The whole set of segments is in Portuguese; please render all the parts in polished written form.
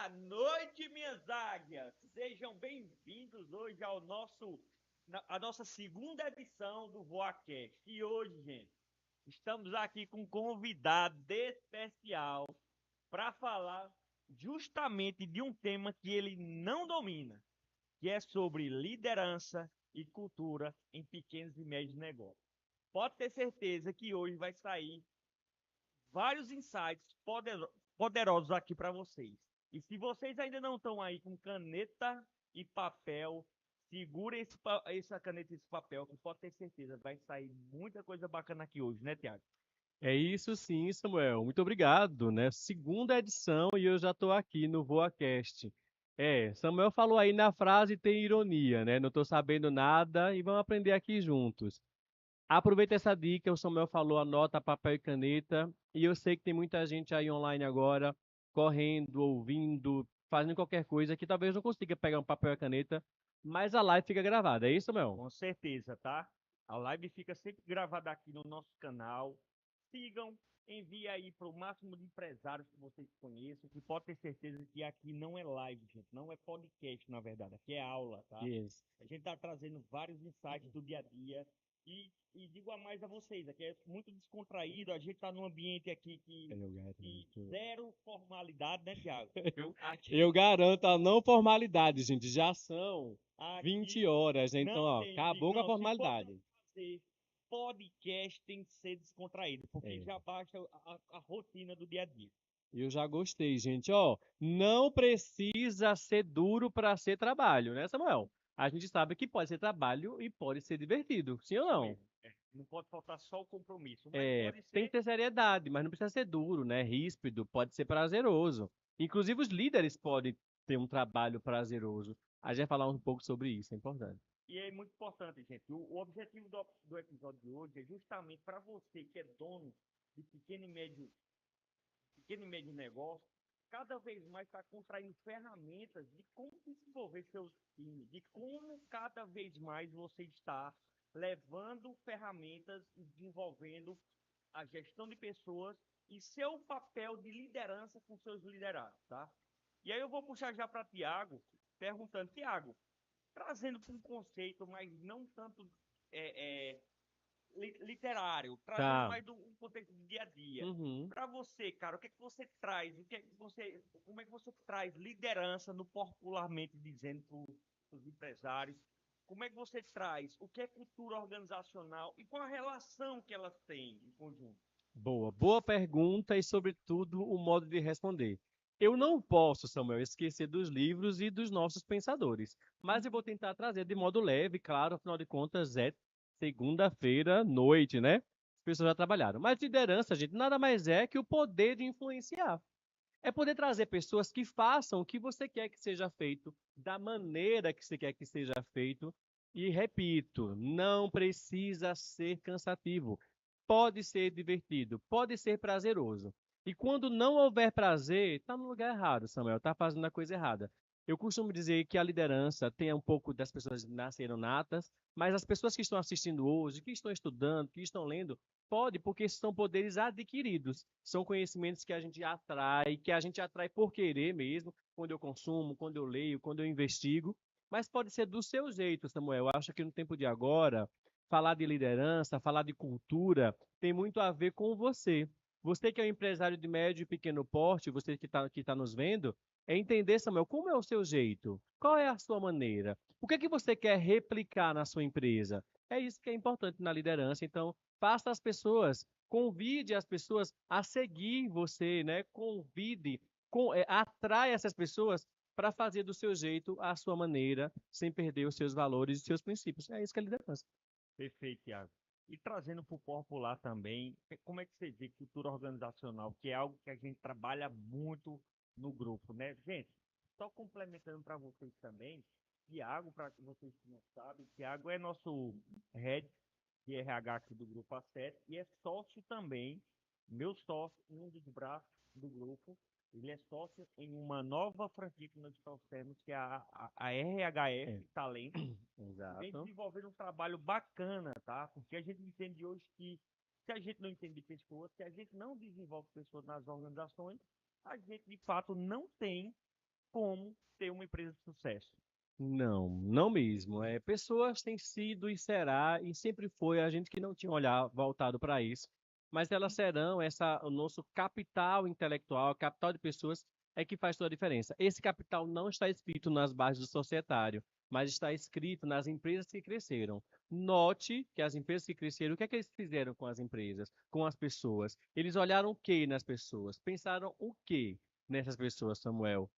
Boa noite, minhas águias! Sejam bem-vindos hoje à nossa segunda edição do VoaCast. E hoje, gente, estamos aqui com um convidado especial para falar justamente de um tema que ele não domina, que é sobre liderança e cultura em pequenos e médios negócios. Pode ter certeza que hoje vai sair vários insights poderosos aqui para vocês. E se vocês ainda não estão aí com caneta e papel, segura essa caneta e esse papel, que pode ter certeza, vai sair muita coisa bacana aqui hoje, né, Tiago? É isso sim, Samuel. Muito obrigado, né? Segunda edição e eu já estou aqui no VoaCast. Samuel falou aí na frase tem ironia, né? Não estou sabendo nada e vamos aprender aqui juntos. Aproveita essa dica, o Samuel falou, anota papel e caneta. E eu sei que tem muita gente aí online agora, correndo, ouvindo, fazendo qualquer coisa que talvez não consiga pegar um papel e caneta, mas a live fica gravada. É isso, Samuel? Com certeza, tá? A live fica sempre gravada aqui no nosso canal. Sigam, envie aí para o máximo de empresários que vocês conheçam, que pode ter certeza que aqui não é live, gente, não é podcast, na verdade, aqui é aula, tá? Yes. A gente está trazendo vários insights do dia a dia e digo a mais a vocês, aqui é muito descontraído, a gente está num ambiente aqui que zero formalidade, né, Thiago? Eu garanto a não formalidade, gente. Já são Aqui 20 horas, né? Então, não ó, tem, acabou com a não, se for para formalidade. fazer podcast, tem que ser descontraído, porque É, já baixa a rotina do dia a dia. eu já gostei, gente. Ó, não precisa ser duro para ser trabalho, né, Samuel? A gente sabe que pode ser trabalho e pode ser divertido, sim ou Isso não? mesmo. Não pode faltar só o compromisso, mas É, pode tem que ser. ter seriedade, mas não precisa ser duro, né? Ríspido, pode ser prazeroso. Inclusive, os líderes podem ter um trabalho prazeroso. A gente vai falar um pouco sobre isso, é importante. E é muito importante, gente. O objetivo do episódio de hoje é justamente para você que é dono de pequeno e médio negócio, cada vez mais está contraindo ferramentas de como desenvolver seus times, de como cada vez mais você está levando ferramentas e desenvolvendo a gestão de pessoas e seu papel de liderança com seus liderados, tá? E aí eu vou puxar já para Tiago, perguntando, Tiago, trazendo para um conceito, mas não tanto é, é, literário, trazendo Tá. mais do um contexto do dia a dia. Uhum. Para você, cara, o que é que você traz? Como é que você traz liderança no popularmente dizendo para os empresários? Como é que você traz? O que é cultura organizacional e qual a relação que elas têm em conjunto? Boa pergunta e, sobretudo, o modo de responder. Eu não posso, Samuel, esquecer dos livros e dos nossos pensadores, mas eu vou tentar trazer de modo leve, claro, afinal de contas é segunda-feira, noite, né? As pessoas já trabalharam. Mas liderança, gente, nada mais é que o poder de influenciar. É poder trazer pessoas que façam o que você quer que seja feito, da maneira que você quer que seja feito. E repito, não precisa ser cansativo. Pode ser divertido, pode ser prazeroso. E quando não houver prazer, está no lugar errado, Samuel, está fazendo a coisa errada. Eu costumo dizer que a liderança tem um pouco das pessoas que nasceram natas, mas as pessoas que estão assistindo hoje, que estão estudando, que estão lendo, pode, porque são poderes adquiridos. São conhecimentos que a gente atrai por querer mesmo, quando eu consumo, quando eu leio, quando eu investigo. Mas pode ser do seu jeito, Samuel. Eu acho que no tempo de agora, falar de liderança, falar de cultura, tem muito a ver com você. Você que é um empresário de médio e pequeno porte, você que tá nos vendo, é entender, Samuel, como é o seu jeito? Qual é a sua maneira? O que é que você quer replicar na sua empresa? É isso que é importante na liderança. Então, faça as pessoas, convide as pessoas a seguir você, né? Atrai essas pessoas para fazer do seu jeito, a sua maneira, sem perder os seus valores e seus princípios. É isso que é liderança. Perfeito, Thiago. E trazendo para o popular também, como é que você vê cultura organizacional, que é algo que a gente trabalha muito no grupo, né? Gente, só complementando para vocês também, Thiago, para vocês que não sabem, Thiago é nosso head de RH aqui do Grupo A7 e é sócio também, meu sócio, um dos braços do grupo. Ele é sócio em uma nova franquia que nós trouxemos, que é a É. RHF Talento, e vem Exato. desenvolvendo um trabalho bacana, tá? Porque a gente entende hoje que se a gente não entende pessoas, se a gente não desenvolve pessoas nas organizações, a gente de fato não tem como ter uma empresa de sucesso. Não, não mesmo. Pessoas têm sido e será, e sempre foi a gente que não tinha um olhar voltado para isso, mas elas serão o nosso capital intelectual, capital de pessoas é que faz toda a diferença. Esse capital não está escrito nas bases do societário, mas está escrito nas empresas que cresceram. Note que as empresas que cresceram, o que é que eles fizeram com as empresas, com as pessoas? Eles olharam o que nas pessoas? Pensaram o que nessas pessoas, Samuel?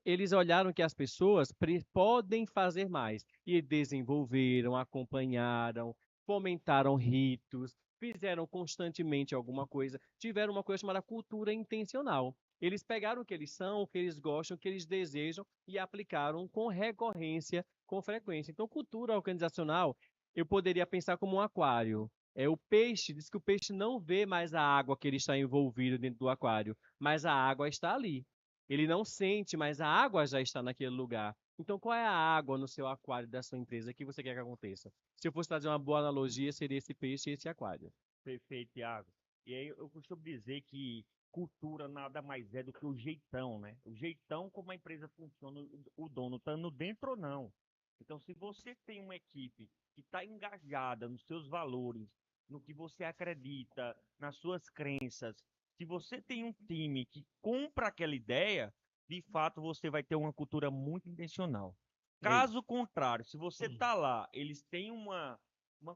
Eles olharam que as pessoas podem fazer mais e desenvolveram, acompanharam, fomentaram ritos, fizeram constantemente alguma coisa, tiveram uma coisa chamada cultura intencional. Eles pegaram o que eles são, o que eles gostam, o que eles desejam e aplicaram com recorrência, com frequência. Então, cultura organizacional, eu poderia pensar como um aquário. O peixe, diz que o peixe não vê mais a água que ele está envolvido dentro do aquário, mas a água está ali. Ele não sente, mas a água já está naquele lugar. Então, qual é a água no seu aquário da sua empresa que você quer que aconteça? Se eu fosse trazer uma boa analogia, seria esse peixe e esse aquário. Perfeito, Thiago. E aí eu costumo dizer que cultura nada mais é do que o jeitão, né? O jeitão como a empresa funciona, o dono estando dentro ou não. Então, se você tem uma equipe que está engajada nos seus valores, no que você acredita, nas suas crenças, se você tem um time que compra aquela ideia, de fato você vai ter uma cultura muito intencional. Ei. Caso contrário, se você está lá, eles têm uma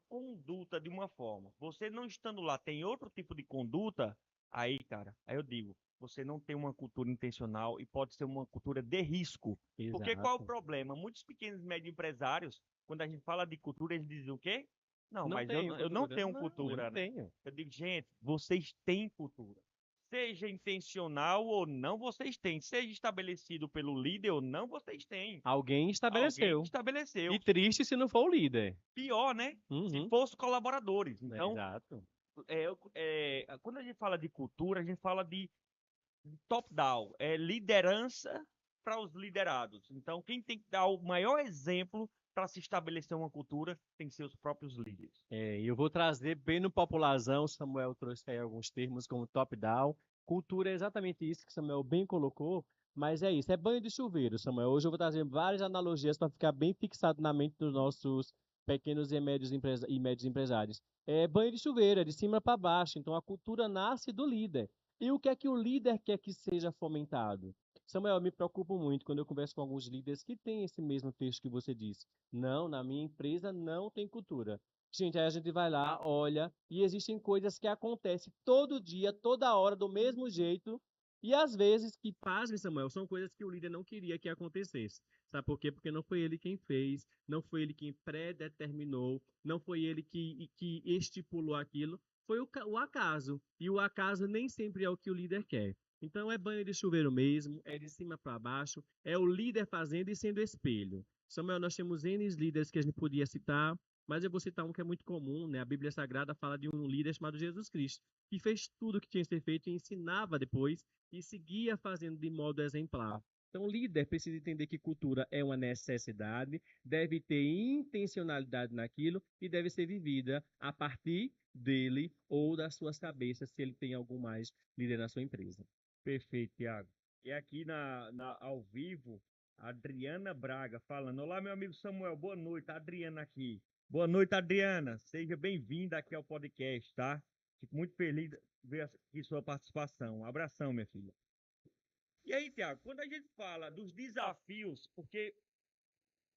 conduta de uma forma. Você não estando lá tem outro tipo de conduta, aí, cara, aí eu digo, você não tem uma cultura intencional e pode ser uma cultura de risco. Porque qual é o Exato. problema? Muitos pequenos e médios empresários, quando a gente fala de cultura, eles dizem o quê? Não, Não mas tenho eu não cultura. tenho Não, eu cultura, né? tenho. Eu digo, gente, vocês têm cultura. Seja intencional ou não, vocês têm. Seja estabelecido pelo líder ou não, vocês têm. Alguém Alguém estabeleceu. E estabeleceu. triste se não for o líder. Pior, né? Se Uhum. fosse colaboradores. Então, Exato. quando a gente fala de cultura, a gente fala de top-down, é liderança para os liderados. Então, quem tem que dar o maior exemplo para se estabelecer uma cultura tem que ser os próprios líderes. Eu vou trazer bem no popularzão, o Samuel trouxe aí alguns termos como top-down. Cultura é exatamente isso que o Samuel bem colocou, mas é isso, é banho de chuveiro, Samuel. Hoje eu vou trazer várias analogias para ficar bem fixado na mente dos nossos pequenos e médios empresários. É banho de chuveiro, é de cima para baixo, então a cultura nasce do líder. E o que é que o líder quer que seja fomentado? Samuel, eu me preocupo muito quando eu converso com alguns líderes que têm esse mesmo texto que você disse. Não, na minha empresa não tem cultura. Gente, aí a gente vai lá, olha, e existem coisas que acontecem todo dia, toda hora, do mesmo jeito, e às vezes, que pasme, Samuel, são coisas que o líder não queria que acontecesse. Sabe por quê? Porque não foi ele quem fez, não foi ele quem predeterminou, não foi ele que estipulou aquilo, foi o acaso. E o acaso nem sempre é o que o líder quer. Então é banho de chuveiro mesmo, é de cima para baixo, é o líder fazendo e sendo espelho. Samuel, nós temos N líderes que a gente podia citar, mas eu vou citar um que é muito comum, né? A Bíblia Sagrada fala de um líder chamado Jesus Cristo, que fez tudo o que tinha que ser feito e ensinava depois e seguia fazendo de modo exemplar. Então, o líder precisa entender que cultura é uma necessidade, deve ter intencionalidade naquilo e deve ser vivida a partir dele ou das suas cabeças, se ele tem algum mais líder na sua empresa. Perfeito, Thiago. E aqui ao vivo, a Adriana Braga falando: Olá, meu amigo Samuel, boa noite. A Adriana aqui. Boa noite, Adriana. Seja bem-vinda aqui ao podcast, tá? Fico muito feliz de ver aqui sua participação. Um abração, minha filha. E aí, Thiago, quando a gente fala dos desafios, porque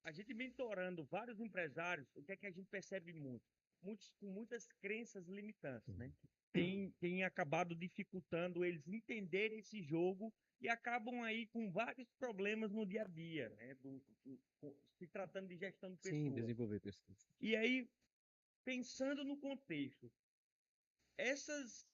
a gente mentorando vários empresários, o que é que a gente percebe muito? Muitos com muitas crenças limitantes, né? Tem acabado dificultando eles entenderem esse jogo e acabam aí com vários problemas no dia a dia, né? Se tratando de gestão de Sim, pessoas. desenvolver pessoas. E aí, pensando no contexto, essas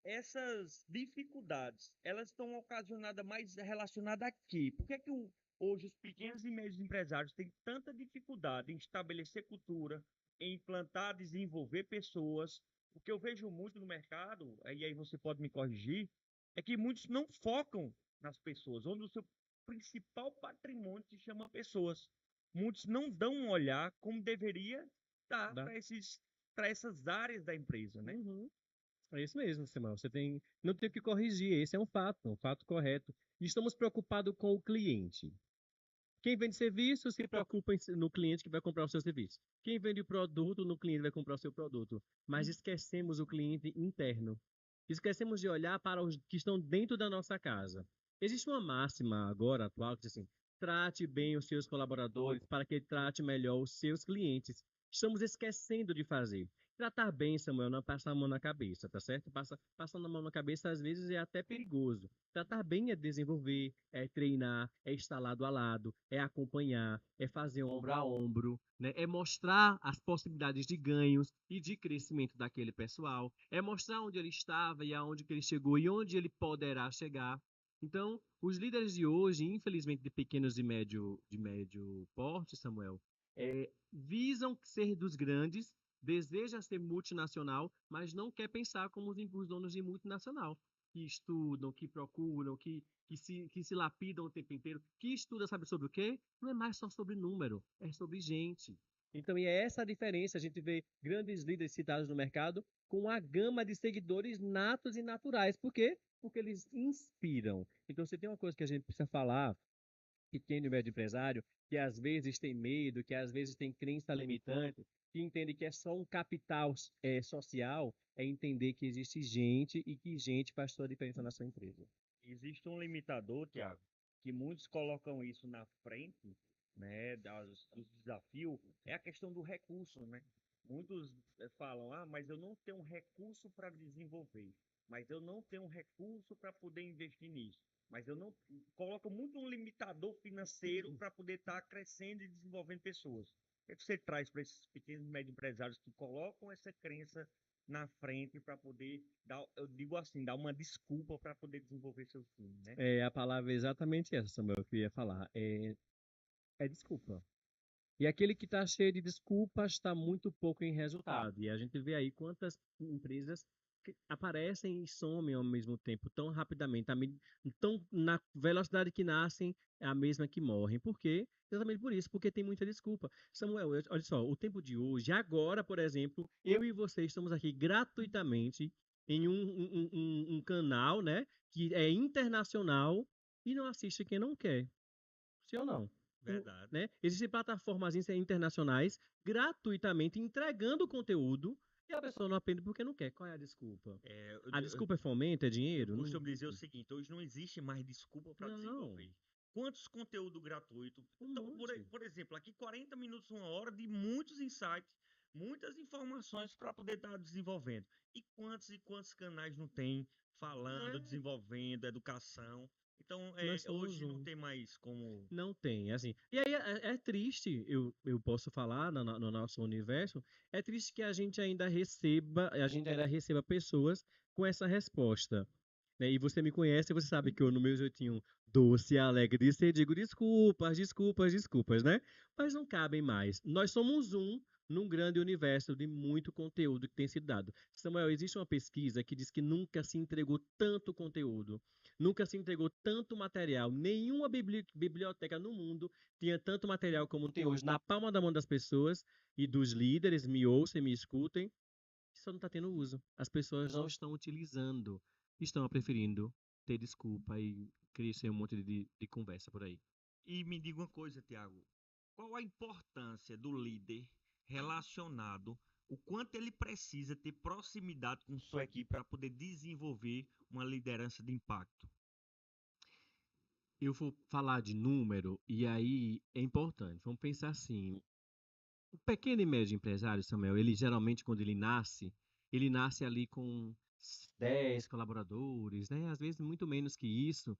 essas dificuldades, elas estão ocasionadas mais relacionadas a quê? Por que é que hoje os pequenos e médios empresários têm tanta dificuldade em estabelecer cultura, em implantar, desenvolver pessoas? O que eu vejo muito no mercado, e aí você pode me corrigir, é que muitos não focam nas pessoas, onde o seu principal patrimônio se chama pessoas. Muitos não dão um olhar como deveria dar para essas áreas da empresa, né? Uhum. É isso mesmo, Samuel. Não tem o que corrigir, esse é um fato correto. Estamos preocupados com o cliente. Quem vende serviço se preocupa no cliente que vai comprar o seu serviço. Quem vende o produto, no cliente vai comprar o seu produto. Mas esquecemos o cliente interno. Esquecemos de olhar para os que estão dentro da nossa casa. Existe uma máxima agora atual que diz assim: trate bem os seus colaboradores para que ele trate melhor os seus clientes. Estamos esquecendo de fazer. Tratar bem, Samuel, não é passar a mão na cabeça, tá certo? Passando a mão na cabeça às vezes é até perigoso. Tratar bem é desenvolver, é treinar, é estar lado a lado, é acompanhar, é fazer ombro a ombro, né? É mostrar as possibilidades de ganhos e de crescimento daquele pessoal, é mostrar onde ele estava e aonde que ele chegou e onde ele poderá chegar. Então, os líderes de hoje, infelizmente de pequenos de médio porte, Samuel, visam ser dos grandes, deseja ser multinacional, mas não quer pensar como os donos de multinacional que estudam, que procuram, que se lapidam o tempo inteiro, que estuda, sabe sobre o quê? Não é mais só sobre número, é sobre gente. Então, e é essa a diferença. A gente vê grandes líderes citados no mercado com uma gama de seguidores natos e naturais. Por quê? Porque eles inspiram. Então, se tem uma coisa que a gente precisa falar, pequeno e médio empresário, que às vezes tem medo, que às vezes tem crença limitante, que entende que é só um capital social, é entender que existe gente e que gente faz toda a diferença na sua empresa. Existe um limitador, Tiago, que muitos colocam isso na frente, né, dos desafios, é a questão do recurso, né? Muitos falam, mas eu não tenho um recurso para desenvolver, mas eu não tenho um recurso para poder investir nisso, mas eu não coloco muito um limitador financeiro para poder estar crescendo e desenvolvendo pessoas. O que você traz para esses pequenos e médios empresários que colocam essa crença na frente para poder dar, eu digo assim, dar uma desculpa para poder desenvolver seu time, né? A palavra é exatamente essa, Samuel, que eu ia falar. É desculpa. E aquele que está cheio de desculpas está muito pouco em resultado. E a gente vê aí quantas empresas que aparecem e somem ao mesmo tempo, tão rapidamente, tão na velocidade que nascem, é a mesma que morrem. Por quê? Exatamente por isso, porque tem muita desculpa. Samuel, olha só, o tempo de hoje, agora, por exemplo, eu e você estamos aqui gratuitamente em um canal, né, que é internacional e não assiste quem não quer. Sim ou não? Verdade. Né? Existem plataformas internacionais gratuitamente entregando conteúdo e a pessoa não aprende porque não quer. Qual é a desculpa? A desculpa é fomento, é eu dinheiro? Não costumo dizer o existe. seguinte, hoje não existe mais desculpa para Não, desenvolver. Quantos conteúdo gratuito? um Então, monte. por exemplo, aqui 40 minutos, uma hora de muitos insights, muitas informações para poder estar desenvolvendo. E quantos canais não tem falando, É, desenvolvendo, educação? Então, nós somos hoje não um. tem mais como. Não tem, assim. E aí é triste, eu posso falar no nosso universo, é triste que a gente ainda receba pessoas com essa resposta. Né? E você me conhece, você sabe que eu, no meu jeitinho doce e alegre de ser, digo desculpas, desculpas, desculpas, né? Mas não cabem mais. Nós somos um num grande universo de muito conteúdo que tem sido dado. Samuel, existe uma pesquisa que diz que nunca se entregou tanto conteúdo, nunca se entregou tanto material, nenhuma biblioteca no mundo tinha tanto material como tem hoje na palma da mão das pessoas e dos líderes, me ouçam e me escutem, só não está tendo uso. As pessoas não estão utilizando, estão preferindo ter desculpa e crescer um monte de conversa por aí. E me diga uma coisa, Tiago, qual a importância do líder relacionado, o quanto ele precisa ter proximidade com sua equipe para poder desenvolver uma liderança de impacto? Eu vou falar de número e aí é importante. Vamos pensar assim, o pequeno e médio empresário, Samuel, ele geralmente quando ele nasce ali com 10 colaboradores, né? Às vezes muito menos que isso.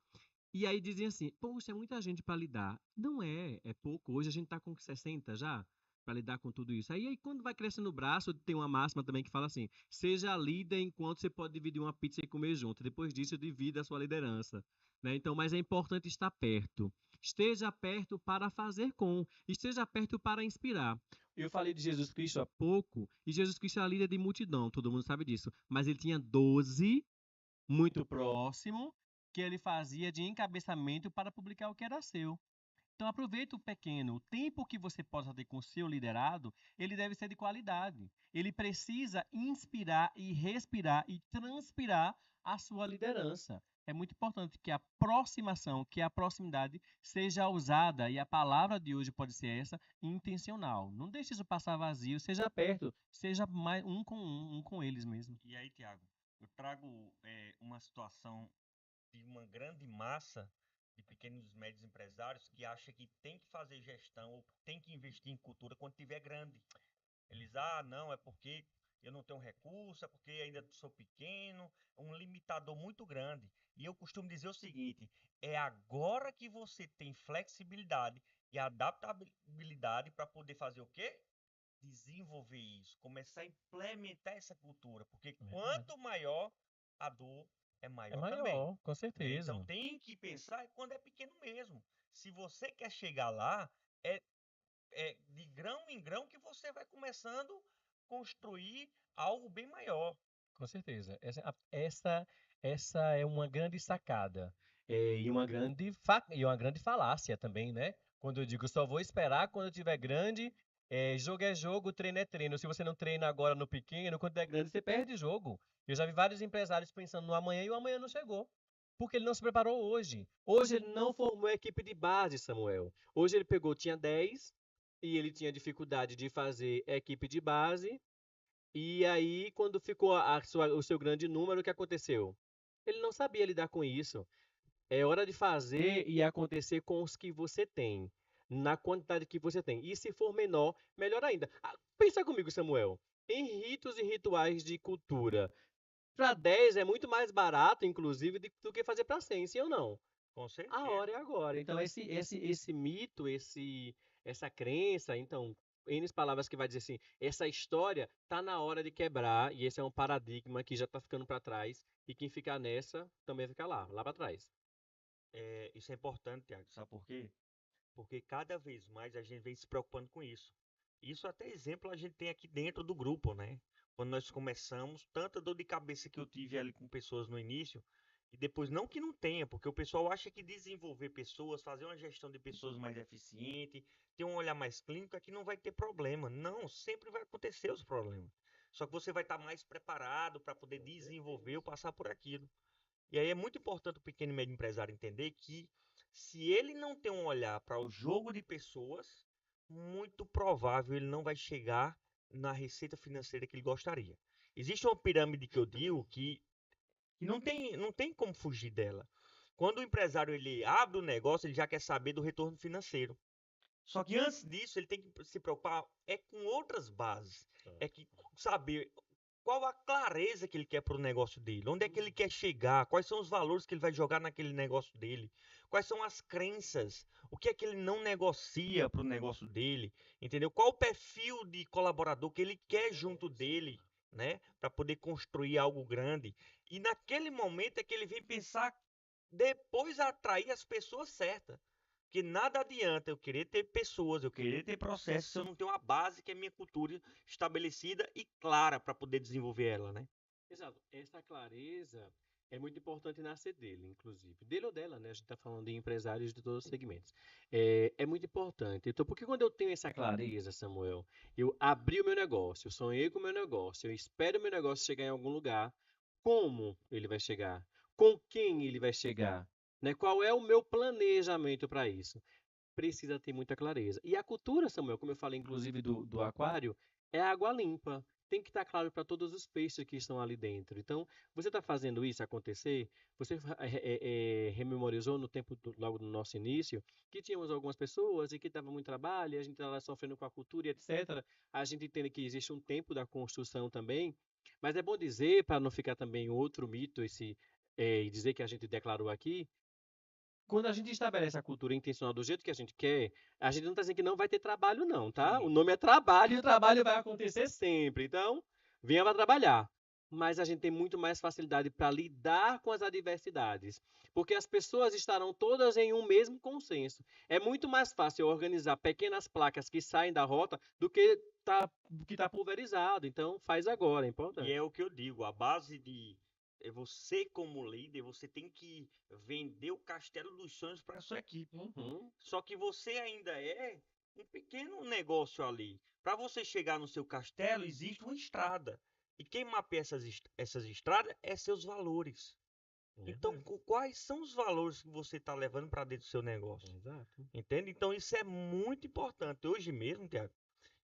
E aí dizem assim, poxa, é muita gente para lidar. Não é, é pouco. Hoje a gente está com 60 já para lidar com tudo isso. Aí quando vai crescendo o braço, tem uma máxima também que fala assim, seja líder enquanto você pode dividir uma pizza e comer junto. Depois disso, divida a sua liderança. Né? Então, mas é importante estar perto. Esteja perto para fazer com. Esteja perto para inspirar. Eu falei de Jesus Cristo há pouco, e Jesus Cristo era líder de multidão, todo mundo sabe disso. Mas ele tinha 12 muito próximo, que ele fazia de encabeçamento para publicar o que era seu. Então, aproveita o pequeno. O tempo que você possa ter com o seu liderado, ele deve ser de qualidade. Ele precisa inspirar e respirar e transpirar a sua liderança. É muito importante que a aproximação, que a proximidade seja usada, e a palavra de hoje pode ser essa, intencional. Não deixe isso passar vazio, seja perto, seja mais um com eles mesmo. E aí, Tiago, eu trago uma situação de uma grande massa de pequenos e médios empresários que acha que tem que fazer gestão ou tem que investir em cultura quando tiver grande. Eles, não, é porque eu não tenho recurso, é porque ainda sou pequeno, é um limitador muito grande. E eu costumo dizer o seguinte, é agora que você tem flexibilidade e adaptabilidade para poder fazer o quê? Desenvolver isso, começar a implementar essa cultura, porque quanto maior a dor, é maior também. Com certeza. Então tem que pensar quando é pequeno mesmo. Se você quer chegar lá, é de grão em grão que você vai começando a construir algo bem maior. Com certeza. Essa é uma grande sacada. E uma grande falácia também, né? Quando eu digo só vou esperar quando eu tiver grande, jogo é jogo, treino é treino. Se você não treina agora no pequeno, quando é grande, você perde jogo. Eu já vi vários empresários pensando no amanhã e o amanhã não chegou. Porque ele não se preparou hoje. Hoje ele não formou a equipe de base, Samuel. Hoje ele tinha 10 e ele tinha dificuldade de fazer equipe de base. E aí, quando ficou o seu grande número, o que aconteceu? Ele não sabia lidar com isso. É hora de fazer e acontecer com os que você tem, na quantidade que você tem. E se for menor, melhor ainda. Pensa comigo, Samuel. Em ritos e rituais de cultura, para 10 é muito mais barato, inclusive, do que fazer para 100, sim ou não? Com certeza. A hora é agora. Então, esse mito, essa crença, então, N palavras que vai dizer assim, essa história tá na hora de quebrar, e esse é um paradigma que já tá ficando para trás, e quem ficar nessa também fica lá para trás. Isso é importante, Tiago, sabe por quê? Porque cada vez mais a gente vem se preocupando com isso. Isso até exemplo a gente tem aqui dentro do grupo, né? Quando nós começamos, tanta dor de cabeça que eu tive ali com pessoas no início, e depois não que não tenha, porque o pessoal acha que desenvolver pessoas, fazer uma gestão de pessoas mais eficiente, ter um olhar mais clínico, é que não vai ter problema. Não, sempre vai acontecer os problemas. Só que você vai estar mais preparado para poder desenvolver ou passar por aquilo. E aí é muito importante o pequeno e médio empresário entender que se ele não tem um olhar para o jogo de pessoas, muito provável ele não vai chegar na receita financeira que ele gostaria. Existe uma pirâmide que eu digo que não tem como fugir dela. Quando o empresário ele abre o negócio, ele já quer saber do retorno financeiro. Só que antes disso, ele tem que se preocupar com outras bases. É que saber qual a clareza que ele quer para o negócio dele, onde é que ele quer chegar, quais são os valores que ele vai jogar naquele negócio dele, quais são as crenças, o que é que ele não negocia para o negócio dele, entendeu? Qual o perfil de colaborador que ele quer junto dele, né, para poder construir algo grande. E naquele momento é que ele vem pensar depois atrair as pessoas certas. Porque nada adianta eu querer ter pessoas, eu querer ter processos, se eu não tenho uma base que é minha cultura estabelecida e clara para poder desenvolver ela, né? Exato. Essa clareza é muito importante nascer dele, inclusive. Dele ou dela, né? A gente está falando de empresários de todos os segmentos. É muito importante. Então, porque quando eu tenho essa clareza, Samuel, eu abri o meu negócio, eu sonhei com o meu negócio, eu espero o meu negócio chegar em algum lugar, como ele vai chegar? Com quem ele vai chegar? Né? Qual é o meu planejamento para isso? Precisa ter muita clareza. E a cultura, Samuel, como eu falei, inclusive, do aquário, é água limpa. Tem que estar claro para todos os peixes que estão ali dentro. Então, você está fazendo isso acontecer? Você rememorizou no tempo, logo no nosso início, que tínhamos algumas pessoas e que dava muito trabalho, e a gente estava sofrendo com a cultura e etc. A gente entende que existe um tempo da construção também, mas é bom dizer, para não ficar também outro mito, e dizer que a gente declarou aqui, quando a gente estabelece a cultura intencional do jeito que a gente quer, a gente não está dizendo que não vai ter trabalho, não, tá? Sim. O nome é trabalho e o trabalho vai acontecer sempre. Então, venha para trabalhar. Mas a gente tem muito mais facilidade para lidar com as adversidades, porque as pessoas estarão todas em um mesmo consenso. É muito mais fácil organizar pequenas placas que saem da rota do que tá pulverizado. Então, faz agora, é importante. E é o que eu digo, a base você como líder, você tem que vender o castelo dos sonhos para sua equipe. Só que você ainda é um pequeno negócio ali. Para você chegar no seu castelo, existe uma estrada. E quem mapeia essas estradas é seus valores. Então, quais são os valores que você está levando para dentro do seu negócio? Exato. Entende? Então, isso é muito importante. Hoje mesmo, Tiago,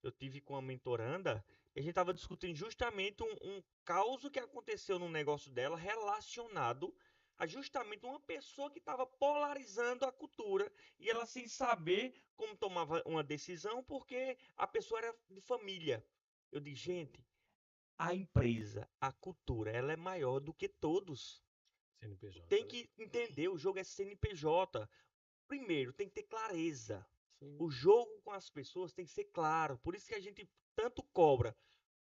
eu tive com a mentoranda e a gente estava discutindo justamente um caos que aconteceu no negócio dela relacionado a justamente uma pessoa que estava polarizando a cultura e ela sem saber como tomava uma decisão porque a pessoa era de família. Eu disse, gente, a empresa, a cultura, ela é maior do que todos. CNPJ. Tem que entender, o jogo é CNPJ. Primeiro, tem que ter clareza. Sim. O jogo com as pessoas tem que ser claro. Por isso que a gente tanto cobra.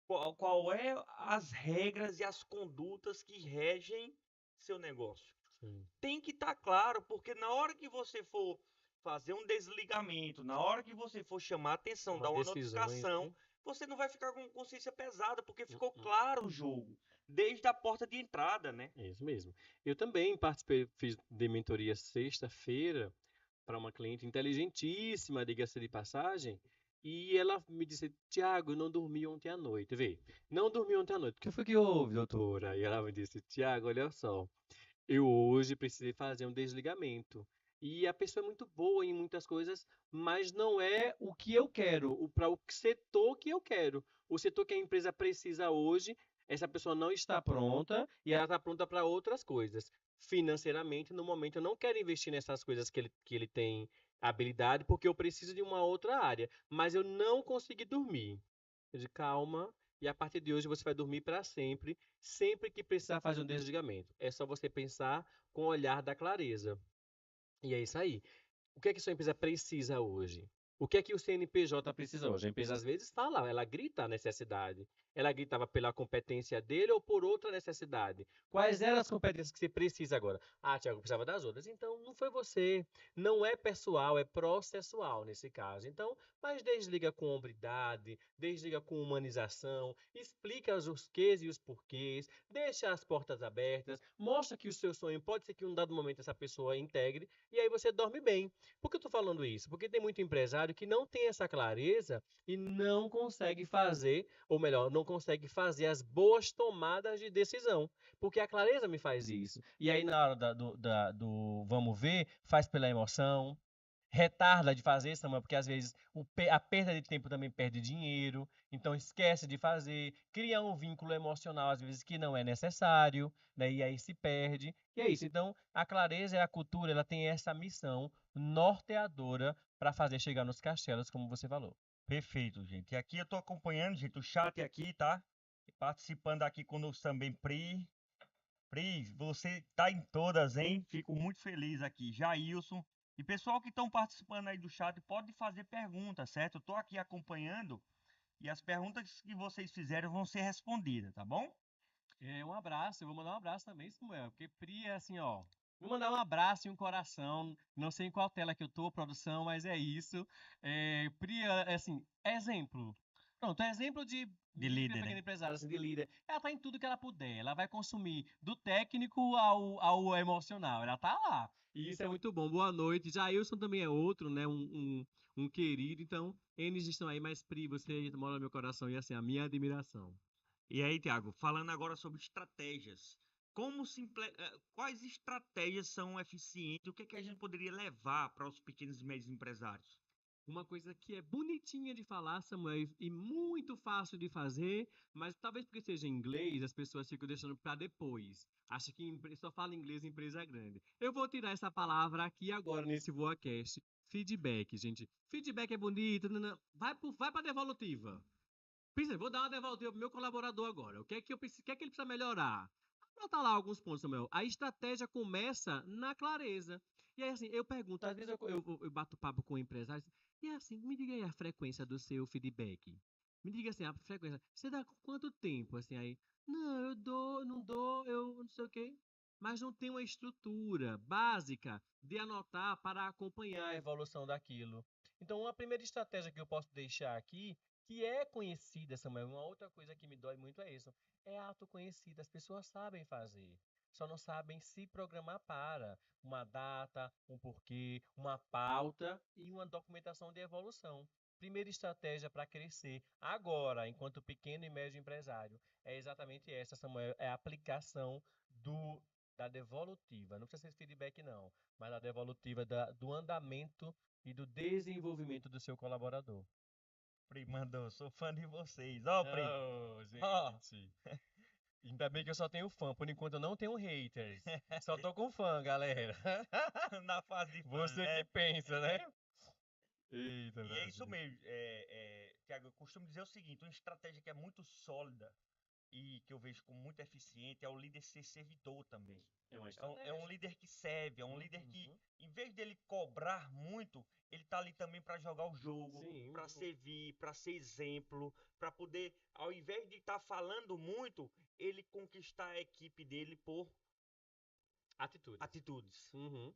Qual é as regras e as condutas que regem seu negócio? Sim. Tem que estar claro, porque na hora que você for fazer um desligamento, na hora que você for chamar a atenção, dar uma notificação, você não vai ficar com consciência pesada, porque ficou claro o jogo, desde a porta de entrada, né? É isso mesmo. Eu também fiz de mentoria sexta-feira para uma cliente inteligentíssima, diga-se de passagem, e ela me disse, Tiago, eu não dormi ontem à noite. Vê, não dormi ontem à noite. O que foi que houve, doutora? E ela me disse, Tiago, olha só, eu hoje precisei fazer um desligamento. E a pessoa é muito boa em muitas coisas, mas não é o que eu quero, para o setor que eu quero. O setor que a empresa precisa hoje, essa pessoa não está pronta e ela está pronta para outras coisas. Financeiramente, no momento, eu não quero investir nessas coisas que ele tem habilidade, porque eu preciso de uma outra área. Mas eu não consegui dormir. Eu disse, calma, e a partir de hoje você vai dormir para sempre, sempre que precisar fazer um desligamento. É só você pensar com o olhar da clareza. E é isso aí. O que é que sua empresa precisa hoje? O que é que o CNPJ precisa hoje? A empresa às vezes fala, ela grita a necessidade. Ela gritava pela competência dele ou por outra necessidade. Quais eram as competências que você precisa agora? Ah, Tiago, eu precisava das outras. Então, não foi você. Não é pessoal, é processual nesse caso. Então, mas desliga com hombridade, desliga com humanização, explica os quês e os porquês, deixa as portas abertas, mostra que o seu sonho pode ser que em um dado momento essa pessoa integre e aí você dorme bem. Por que eu estou falando isso? Porque tem muito empresário que não tem essa clareza e não consegue fazer, ou melhor, não consegue fazer as boas tomadas de decisão. Porque a clareza me faz isso. E aí, na hora do vamos ver, faz pela emoção, retarda de fazer, Samuel, porque às vezes a perda de tempo também perde dinheiro, então esquece de fazer, cria um vínculo emocional às vezes que não é necessário, né? E aí se perde. E é isso. Então, a clareza e a cultura, ela tem essa missão norteadora para fazer chegar nos castelos, como você falou. Perfeito, gente. E aqui eu tô acompanhando, gente, o chat aqui, tá? Participando aqui conosco também, Pri. Pri, você tá em todas, hein? Fico muito feliz aqui. Jailson. E pessoal que estão participando aí do chat, pode fazer perguntas, certo? Eu tô aqui acompanhando e as perguntas que vocês fizeram vão ser respondidas, tá bom? Um abraço, eu vou mandar um abraço também, Samuel, porque Pri é assim, ó. Vou mandar um abraço e um coração. Não sei em qual tela que eu tô, produção, mas é isso. Pri é assim, exemplo. Pronto, é exemplo de líder, pequeno né? empresário, assim, de líder. Ela tá em tudo que ela puder. Ela vai consumir do técnico ao emocional. Ela tá lá. E isso é muito bom. Boa noite. Jailson também é outro, né? Um querido. Então, eles estão aí, mas Pri, você mora no meu coração e assim, a minha admiração. E aí, Tiago, falando agora sobre estratégias. Quais estratégias são eficientes? O que é que a gente poderia levar para os pequenos e médios empresários? Uma coisa que é bonitinha de falar, Samuel, e muito fácil de fazer, mas talvez porque seja em inglês, as pessoas ficam deixando para depois. Acha que só fala inglês em empresa grande. Eu vou tirar essa palavra aqui agora nesse VoaCast. Feedback, gente. Feedback é bonito. Vai para a devolutiva. Vou dar uma devolutiva pro meu colaborador agora. O que é que ele precisa melhorar? Anota lá alguns pontos, Samuel. A estratégia começa na clareza. E aí, assim, eu pergunto, às vezes eu bato papo com o empresário, e assim, me diga aí a frequência do seu feedback. Me diga assim, a frequência. Você dá quanto tempo? Assim, aí, não, eu dou, não dou, eu não sei o quê. Mas não tem uma estrutura básica de anotar para acompanhar a evolução daquilo. Então, uma primeira estratégia que eu posso deixar aqui que é conhecida, Samuel. Uma outra coisa que me dói muito é isso. É autoconhecida, as pessoas sabem fazer. Só não sabem se programar para uma data, um porquê, uma pauta e uma documentação de evolução. Primeira estratégia para crescer agora, enquanto pequeno e médio empresário, é exatamente essa, Samuel, é a aplicação da devolutiva. Não precisa ser feedback, não, mas a devolutiva do andamento e do desenvolvimento do seu colaborador. Pri mandou, sou fã de vocês. Ó, Pri. Oh, Ó. gente. Ainda bem que eu só tenho fã, por enquanto eu não tenho haters. Só tô com fã, galera. Na fase de fã, Você né? que pensa, né? Eita, E é isso Brasil. mesmo, Tiago, eu costumo dizer o seguinte, uma estratégia que é muito sólida e que eu vejo como muito eficiente é o líder ser servidor também. É uma É um líder que serve, é um líder que, em vez dele cobrar muito, ele tá ali também para jogar o jogo, Sim. para servir, para ser exemplo, para poder, ao invés de estar falando muito, ele conquistar a equipe dele por atitudes. Uhum.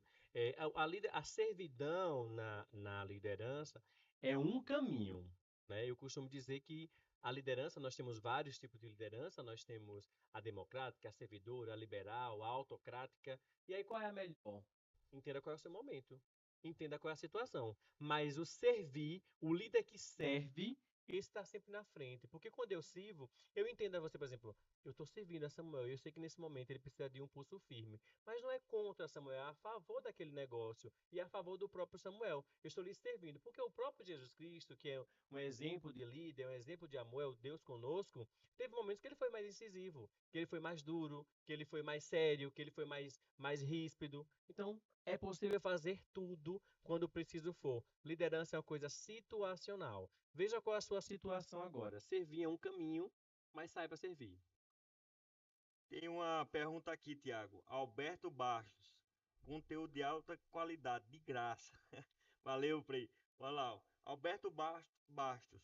A servidão na liderança é um caminho, né? Eu costumo dizer que a liderança, nós temos vários tipos de liderança, nós temos a democrática, a servidora, a liberal, a autocrática. E aí qual é a melhor? Entenda qual é o seu momento. Entenda qual é a situação. Mas o servir, o líder que serve, esse está sempre na frente. Porque quando eu sirvo, eu entendo a você, por exemplo, eu estou servindo a Samuel, eu sei que nesse momento ele precisa de um pulso firme. Mas não é contra Samuel, é a favor daquele negócio e a favor do próprio Samuel. Eu estou lhe servindo. Porque o próprio Jesus Cristo, que é um exemplo de líder, um exemplo de amor, é o Deus conosco, teve momentos que ele foi mais incisivo, que ele foi mais duro, que ele foi mais sério, que ele foi mais ríspido. Então, é possível fazer tudo quando preciso for. Liderança é uma coisa situacional. Veja qual é a sua situação agora. Servir é um caminho, mas saiba servir. Tem uma pergunta aqui, Tiago. Alberto Bastos. Conteúdo de alta qualidade, de graça. Valeu, Frei. Olha lá, ó. Alberto Bastos.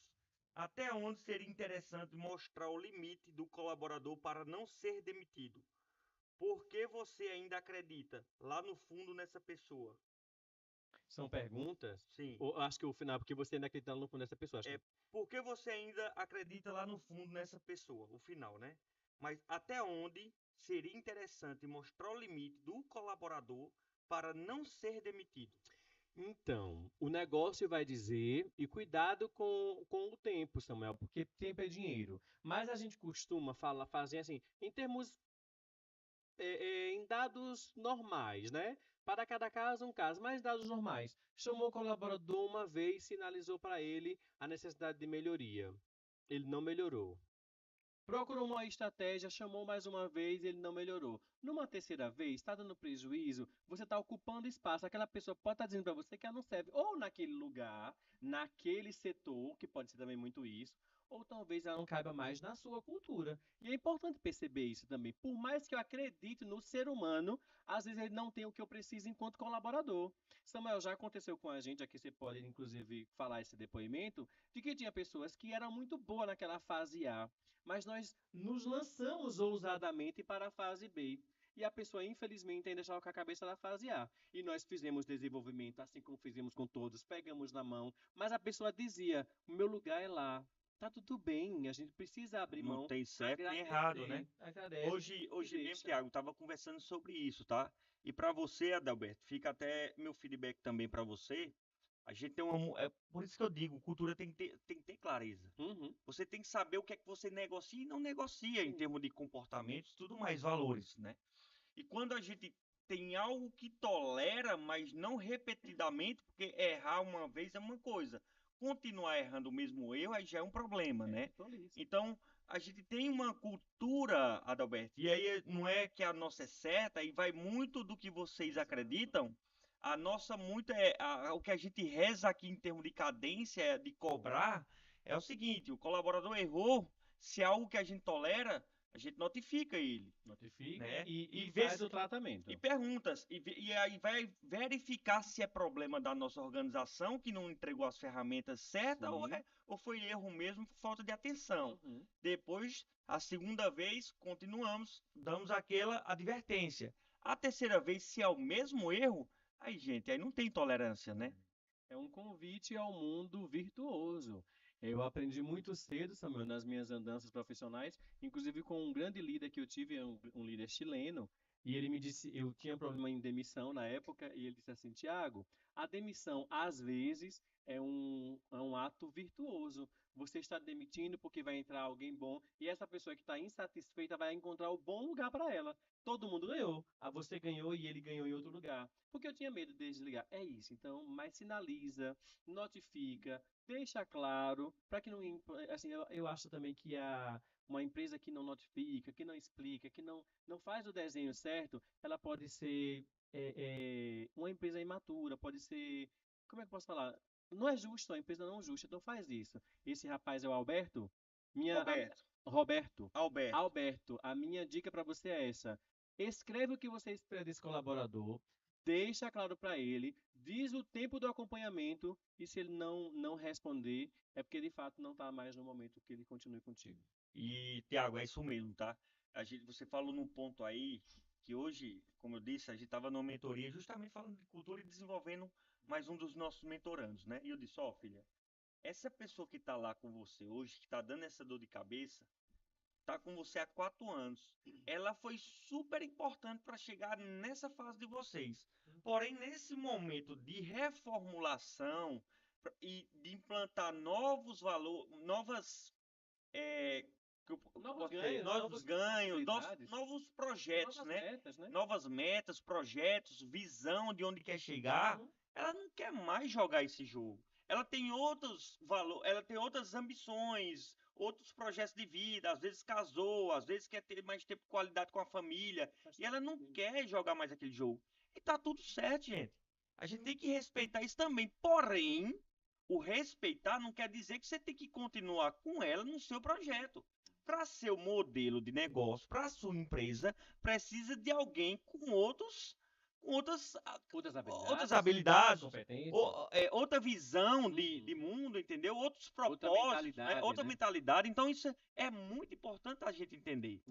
Até onde seria interessante mostrar o limite do colaborador para não ser demitido? Por que você ainda acredita lá no fundo nessa pessoa? São perguntas? Sim. Ou acho que o final, porque você ainda acredita no fundo dessa pessoa. Acho que... Por que você ainda acredita lá no fundo nessa pessoa? O final, né? Mas até onde seria interessante mostrar o limite do colaborador para não ser demitido? Então, o negócio vai dizer, e cuidado com o tempo, Samuel, porque tempo é dinheiro. Mas a gente costuma fazer assim, em termos, em dados normais, né? Para cada caso, um caso, mas dados normais. Chamou o colaborador uma vez, sinalizou para ele a necessidade de melhoria. Ele não melhorou. Procurou uma estratégia, chamou mais uma vez, ele não melhorou. Numa terceira vez, está dando prejuízo, você está ocupando espaço. Aquela pessoa pode estar dizendo para você que ela não serve ou naquele lugar, naquele setor, que pode ser também muito isso, ou talvez ela não caiba mais na sua cultura. E é importante perceber isso também. Por mais que eu acredite no ser humano, às vezes ele não tem o que eu preciso enquanto colaborador. Samuel, já aconteceu com a gente, aqui você pode inclusive falar esse depoimento, de que tinha pessoas que eram muito boas naquela fase A, mas nós nos lançamos ousadamente para a fase B. E a pessoa, infelizmente, ainda estava com a cabeça na fase A. E nós fizemos desenvolvimento, assim como fizemos com todos, pegamos na mão. Mas a pessoa dizia: o meu lugar é lá. Tá tudo bem, a gente precisa abrir mão. Não tem certo nem errado, né? Agradece, Hoje mesmo, deixa. Tiago, estava conversando sobre isso, tá? E para você, Adalberto, fica até meu feedback também para você. A gente tem é por isso que eu digo, cultura tem que ter clareza. Uhum. Você tem que saber o que é que você negocia e não negocia em termos de comportamentos, tudo mais valores, né? E quando a gente tem algo que tolera, mas não repetidamente, porque errar uma vez é uma coisa, continuar errando o mesmo erro aí já é um problema, né? Então, a gente tem uma cultura, Adalberto, e aí não é que a nossa é certa, e vai muito do que vocês acreditam. A nossa muito o que a gente reza aqui em termos de cadência, de cobrar, é o seguinte: o colaborador errou, se é algo que a gente tolera, a gente notifica ele. Notifica, né? E vê faz o tratamento. E perguntas. E aí vai verificar se é problema da nossa organização, que não entregou as ferramentas certas, ou foi erro mesmo por falta de atenção. Uhum. Depois, a segunda vez, continuamos, damos aquela advertência. A terceira vez, se é o mesmo erro, aí, gente, aí não tem tolerância, né? É um convite ao mundo virtuoso. Eu aprendi muito cedo, Samuel, nas minhas andanças profissionais, inclusive com um grande líder que eu tive, um líder chileno, e ele me disse, eu tinha problema em demissão na época, e ele disse assim, Tiago, a demissão às vezes é um ato virtuoso. Você está demitindo porque vai entrar alguém bom, e essa pessoa que está insatisfeita vai encontrar o bom lugar para ela. Todo mundo ganhou. Você ganhou e ele ganhou em outro lugar. Porque eu tinha medo de desligar. É isso. Então, mas sinaliza, notifica, deixa claro, para que não. Assim, eu acho também que uma empresa que não notifica, que não explica, que não faz o desenho certo, ela pode ser uma empresa imatura, pode ser. Como é que eu posso falar? Não é justo, a empresa não é justa, então faz isso. Esse rapaz é o Alberto? Roberto, Roberto. Alberto. Alberto, a minha dica para você é essa. Escreve o que você espera desse colaborador, deixa claro para ele, diz o tempo do acompanhamento e se ele não responder, é porque de fato não está mais no momento que ele continue contigo. E, Tiago, é isso mesmo, tá? Você falou num ponto aí que hoje, como eu disse, a gente estava numa mentoria justamente falando de cultura e desenvolvendo mais um dos nossos mentorandos, né? E eu disse, ó, filha, essa pessoa que está lá com você hoje, que está dando essa dor de cabeça, tá com você há 4 anos. Ela foi super importante para chegar nessa fase de vocês. Porém, nesse momento de reformulação e de implantar novos valores, é, Novos ganhos, novos novas ganhos, possibilidades, novos projetos, novas né? metas, né? Novas metas, projetos, visão de onde quer chegar. Uhum. Ela não quer mais jogar esse jogo. Ela tem outros valores, ela tem outras ambições, outros projetos de vida. Às vezes casou, às vezes quer ter mais tempo de qualidade com a família. E ela não quer jogar mais aquele jogo. E tá tudo certo, gente. A gente tem que respeitar isso também. Porém, o respeitar não quer dizer que você tem que continuar com ela no seu projeto. Para seu modelo de negócio, para sua empresa, precisa de alguém com outras, Outras outras habilidades, habilidades, competências, outra visão de uhum. mundo, entendeu? Outros Outra propósitos, né? mentalidade, Outra né? mentalidade. Então, isso é muito importante a gente entender.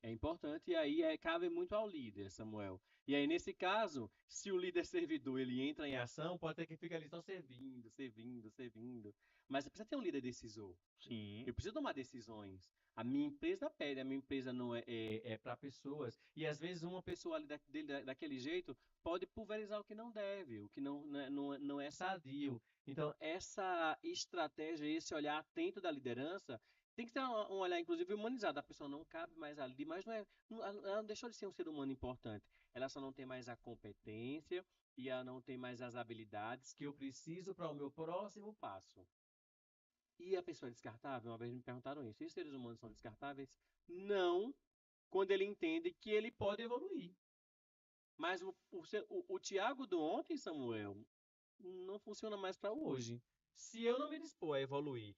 É importante e aí cabe muito ao líder, Samuel. E aí, nesse caso, se o líder servidor ele entra em ação, pode ser que fique ali só servindo, servindo, servindo. Mas você precisa ter um líder decisor. Sim. Eu preciso tomar decisões. A minha empresa pede, a minha empresa não é para pessoas. E às vezes uma pessoa ali daquele jeito pode pulverizar o que não deve, o que não é sadio. Então, essa estratégia, esse olhar atento da liderança tem que ter um olhar, inclusive, humanizado. A pessoa não cabe mais ali, mas ela não deixou de ser um ser humano importante. Ela só não tem mais a competência e ela não tem mais as habilidades que eu preciso para o meu próximo passo. E a pessoa é descartável? Uma vez me perguntaram isso. E os seres humanos são descartáveis? Não, quando ele entende que ele pode evoluir. Mas o Tiago do ontem, Samuel, não funciona mais para o hoje. Se eu não me dispor a evoluir,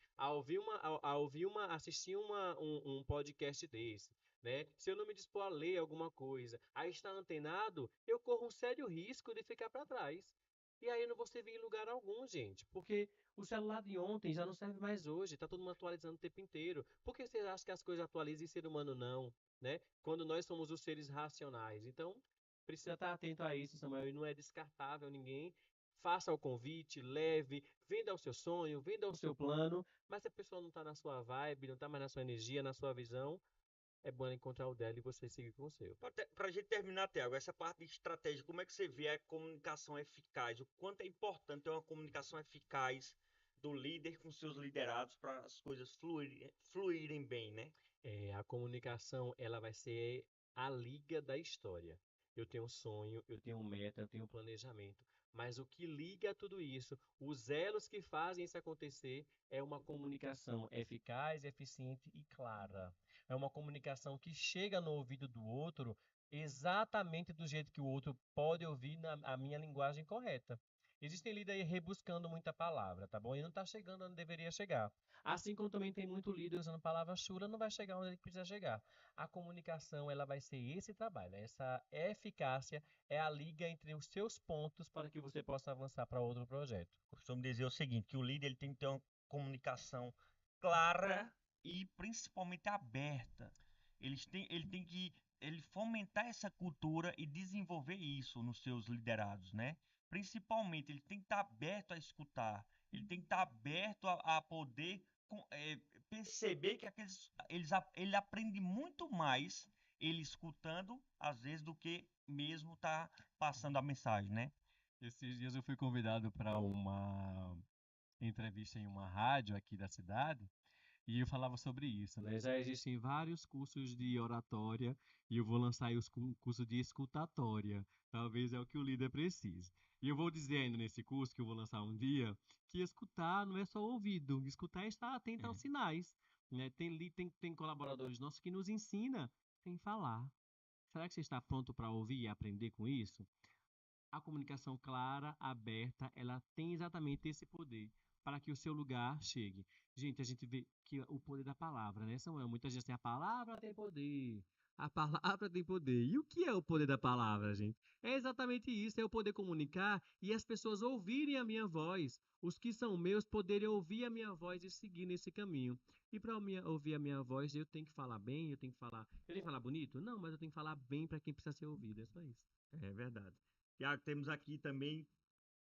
assistir um podcast desse, né? Se eu não me dispor a ler alguma coisa, a estar antenado, eu corro um sério risco de ficar para trás. E aí eu não vou servir em lugar algum, gente. Porque o celular de ontem já não serve mais hoje. Tá todo mundo atualizando o tempo inteiro. Por que você acha que as coisas atualizam e ser humano não, né? Quando nós somos os seres racionais. Então, precisa estar atento a isso, Samuel. E não é descartável ninguém. Faça o convite, leve, venda o seu sonho, venda o seu plano. Mas se a pessoa não está na sua vibe, não está mais na sua energia, na sua visão, é bom encontrar o dela e você seguir com o seu. Para a gente terminar, Thiago, essa parte de estratégia, como é que você vê a comunicação eficaz? O quanto é importante ter uma comunicação eficaz do líder com seus liderados para as coisas fluírem bem, né? A comunicação, ela vai ser a liga da história. Eu tenho um sonho, eu tenho meta, eu tenho planejamento. Mas o que liga tudo isso, os elos que fazem isso acontecer, é uma comunicação eficaz, eficiente e clara. É uma comunicação que chega no ouvido do outro exatamente do jeito que o outro pode ouvir a minha linguagem correta. Existem líderes aí rebuscando muita palavra, tá bom? E não está chegando onde deveria chegar. Assim como também tem muito líder usando palavra chula, não vai chegar onde ele precisa chegar. A comunicação, ela vai ser esse trabalho, essa eficácia é a liga entre os seus pontos para que você possa avançar para outro projeto. Costumo dizer o seguinte, que o líder ele tem que ter uma comunicação clara e principalmente aberta. Ele tem que fomentar essa cultura e desenvolver isso nos seus liderados, né? Principalmente, ele tem que estar aberto a escutar, ele tem que estar aberto a poder perceber que ele aprende muito mais ele escutando, às vezes, do que mesmo tá passando a mensagem, né? Esses dias eu fui convidado para uma entrevista em uma rádio aqui da cidade e eu falava sobre isso, né? Já existem vários cursos de oratória e eu vou lançar aí os cursos de escutatória. Talvez é o que o líder precise. E eu vou dizer ainda nesse curso que eu vou lançar um dia que escutar não é só ouvido, escutar é estar atento aos sinais, né? Tem colaboradores nossos que nos ensina sem falar. Será que você está pronto para ouvir e aprender com isso? A comunicação clara, aberta, ela tem exatamente esse poder para que o seu lugar chegue. Gente, a gente vê que o poder da palavra, né, Samuel? Muita gente tem a palavra tem poder. A palavra tem poder. E o que é o poder da palavra, gente? É exatamente isso, é eu poder comunicar e as pessoas ouvirem a minha voz. Os que são meus poderem ouvir a minha voz e seguir nesse caminho. E para ouvir a minha voz, eu tenho que falar bem, eu tenho que falar. Eu tenho que falar bonito? Não, mas eu tenho que falar bem para quem precisa ser ouvido. É só isso. É verdade. Tiago, temos aqui também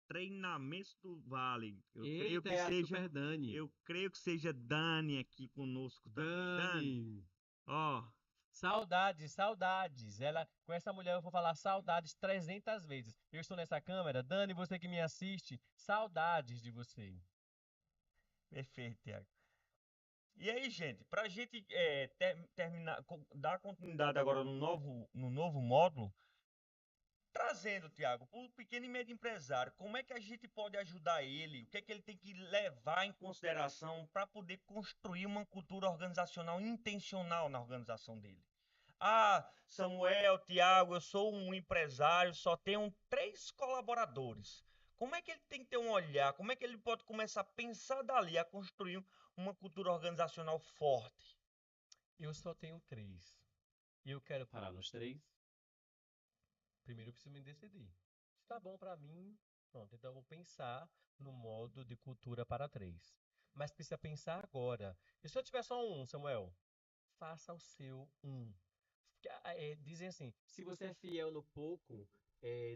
treinamentos do Vale. Eita, é a Super Dani. Eu creio que seja Dani aqui conosco. Dani. Ó, Saudades, saudades. Com essa mulher eu vou falar saudades 300 vezes. Eu estou nessa câmera. Dani, você que me assiste, saudades de você. perfeito, Tiago. E aí, gente, para a gente terminar, dar continuidade agora no novo módulo, trazendo, Tiago, para o pequeno e médio empresário, como é que a gente pode ajudar ele? O que é que ele tem que levar em consideração para poder construir uma cultura organizacional intencional na organização dele? Ah, Samuel, Tiago, eu sou um empresário, só tenho 3 colaboradores. Como é que ele tem que ter um olhar? Como é que ele pode começar a pensar dali, a construir uma cultura organizacional forte? Eu só tenho 3. E eu quero parar nos 3. Primeiro eu preciso me decidir. Se tá bom para mim, pronto. Então eu vou pensar no modo de cultura para 3. Mas precisa pensar agora. E se eu tiver só um, Samuel? Faça o seu um. Dizem assim, se você é fiel no pouco,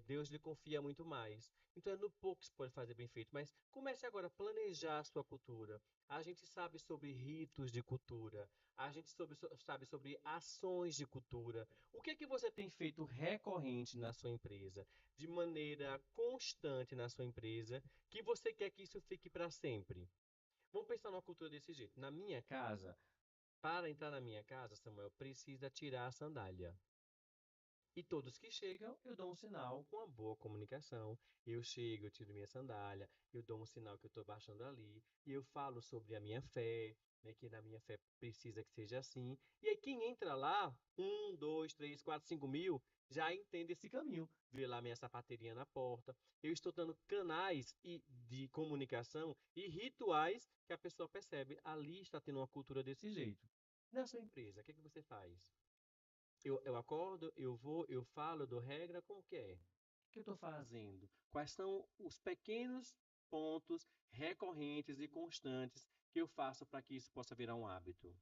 Deus lhe confia muito mais. Então é no pouco que se pode fazer bem feito. Mas comece agora a planejar a sua cultura. A gente sabe sobre ritos de cultura. A gente sabe sobre ações de cultura. O que é que você tem feito recorrente na sua empresa? De maneira constante na sua empresa, que você quer que isso fique para sempre? Vamos pensar numa cultura desse jeito. Na minha casa, para entrar na minha casa, Samuel, precisa tirar a sandália. E todos que chegam, eu dou um sinal com uma boa comunicação. Eu chego, eu tiro minha sandália, eu dou um sinal que eu estou baixando ali, e eu falo sobre a minha fé, né, que na minha fé precisa que seja assim. E aí quem entra lá, 1, 2, 3, 4, 5 mil, já entende esse caminho. Vê lá minha sapateirinha na porta. Eu estou dando canais de comunicação e rituais que a pessoa percebe. Ali está tendo uma cultura desse jeito. Na sua empresa, o que é que você faz? Eu acordo, eu vou, eu falo, eu dou regra, como que é? O que eu estou fazendo? Quais são os pequenos pontos recorrentes e constantes que eu faço para que isso possa virar um hábito?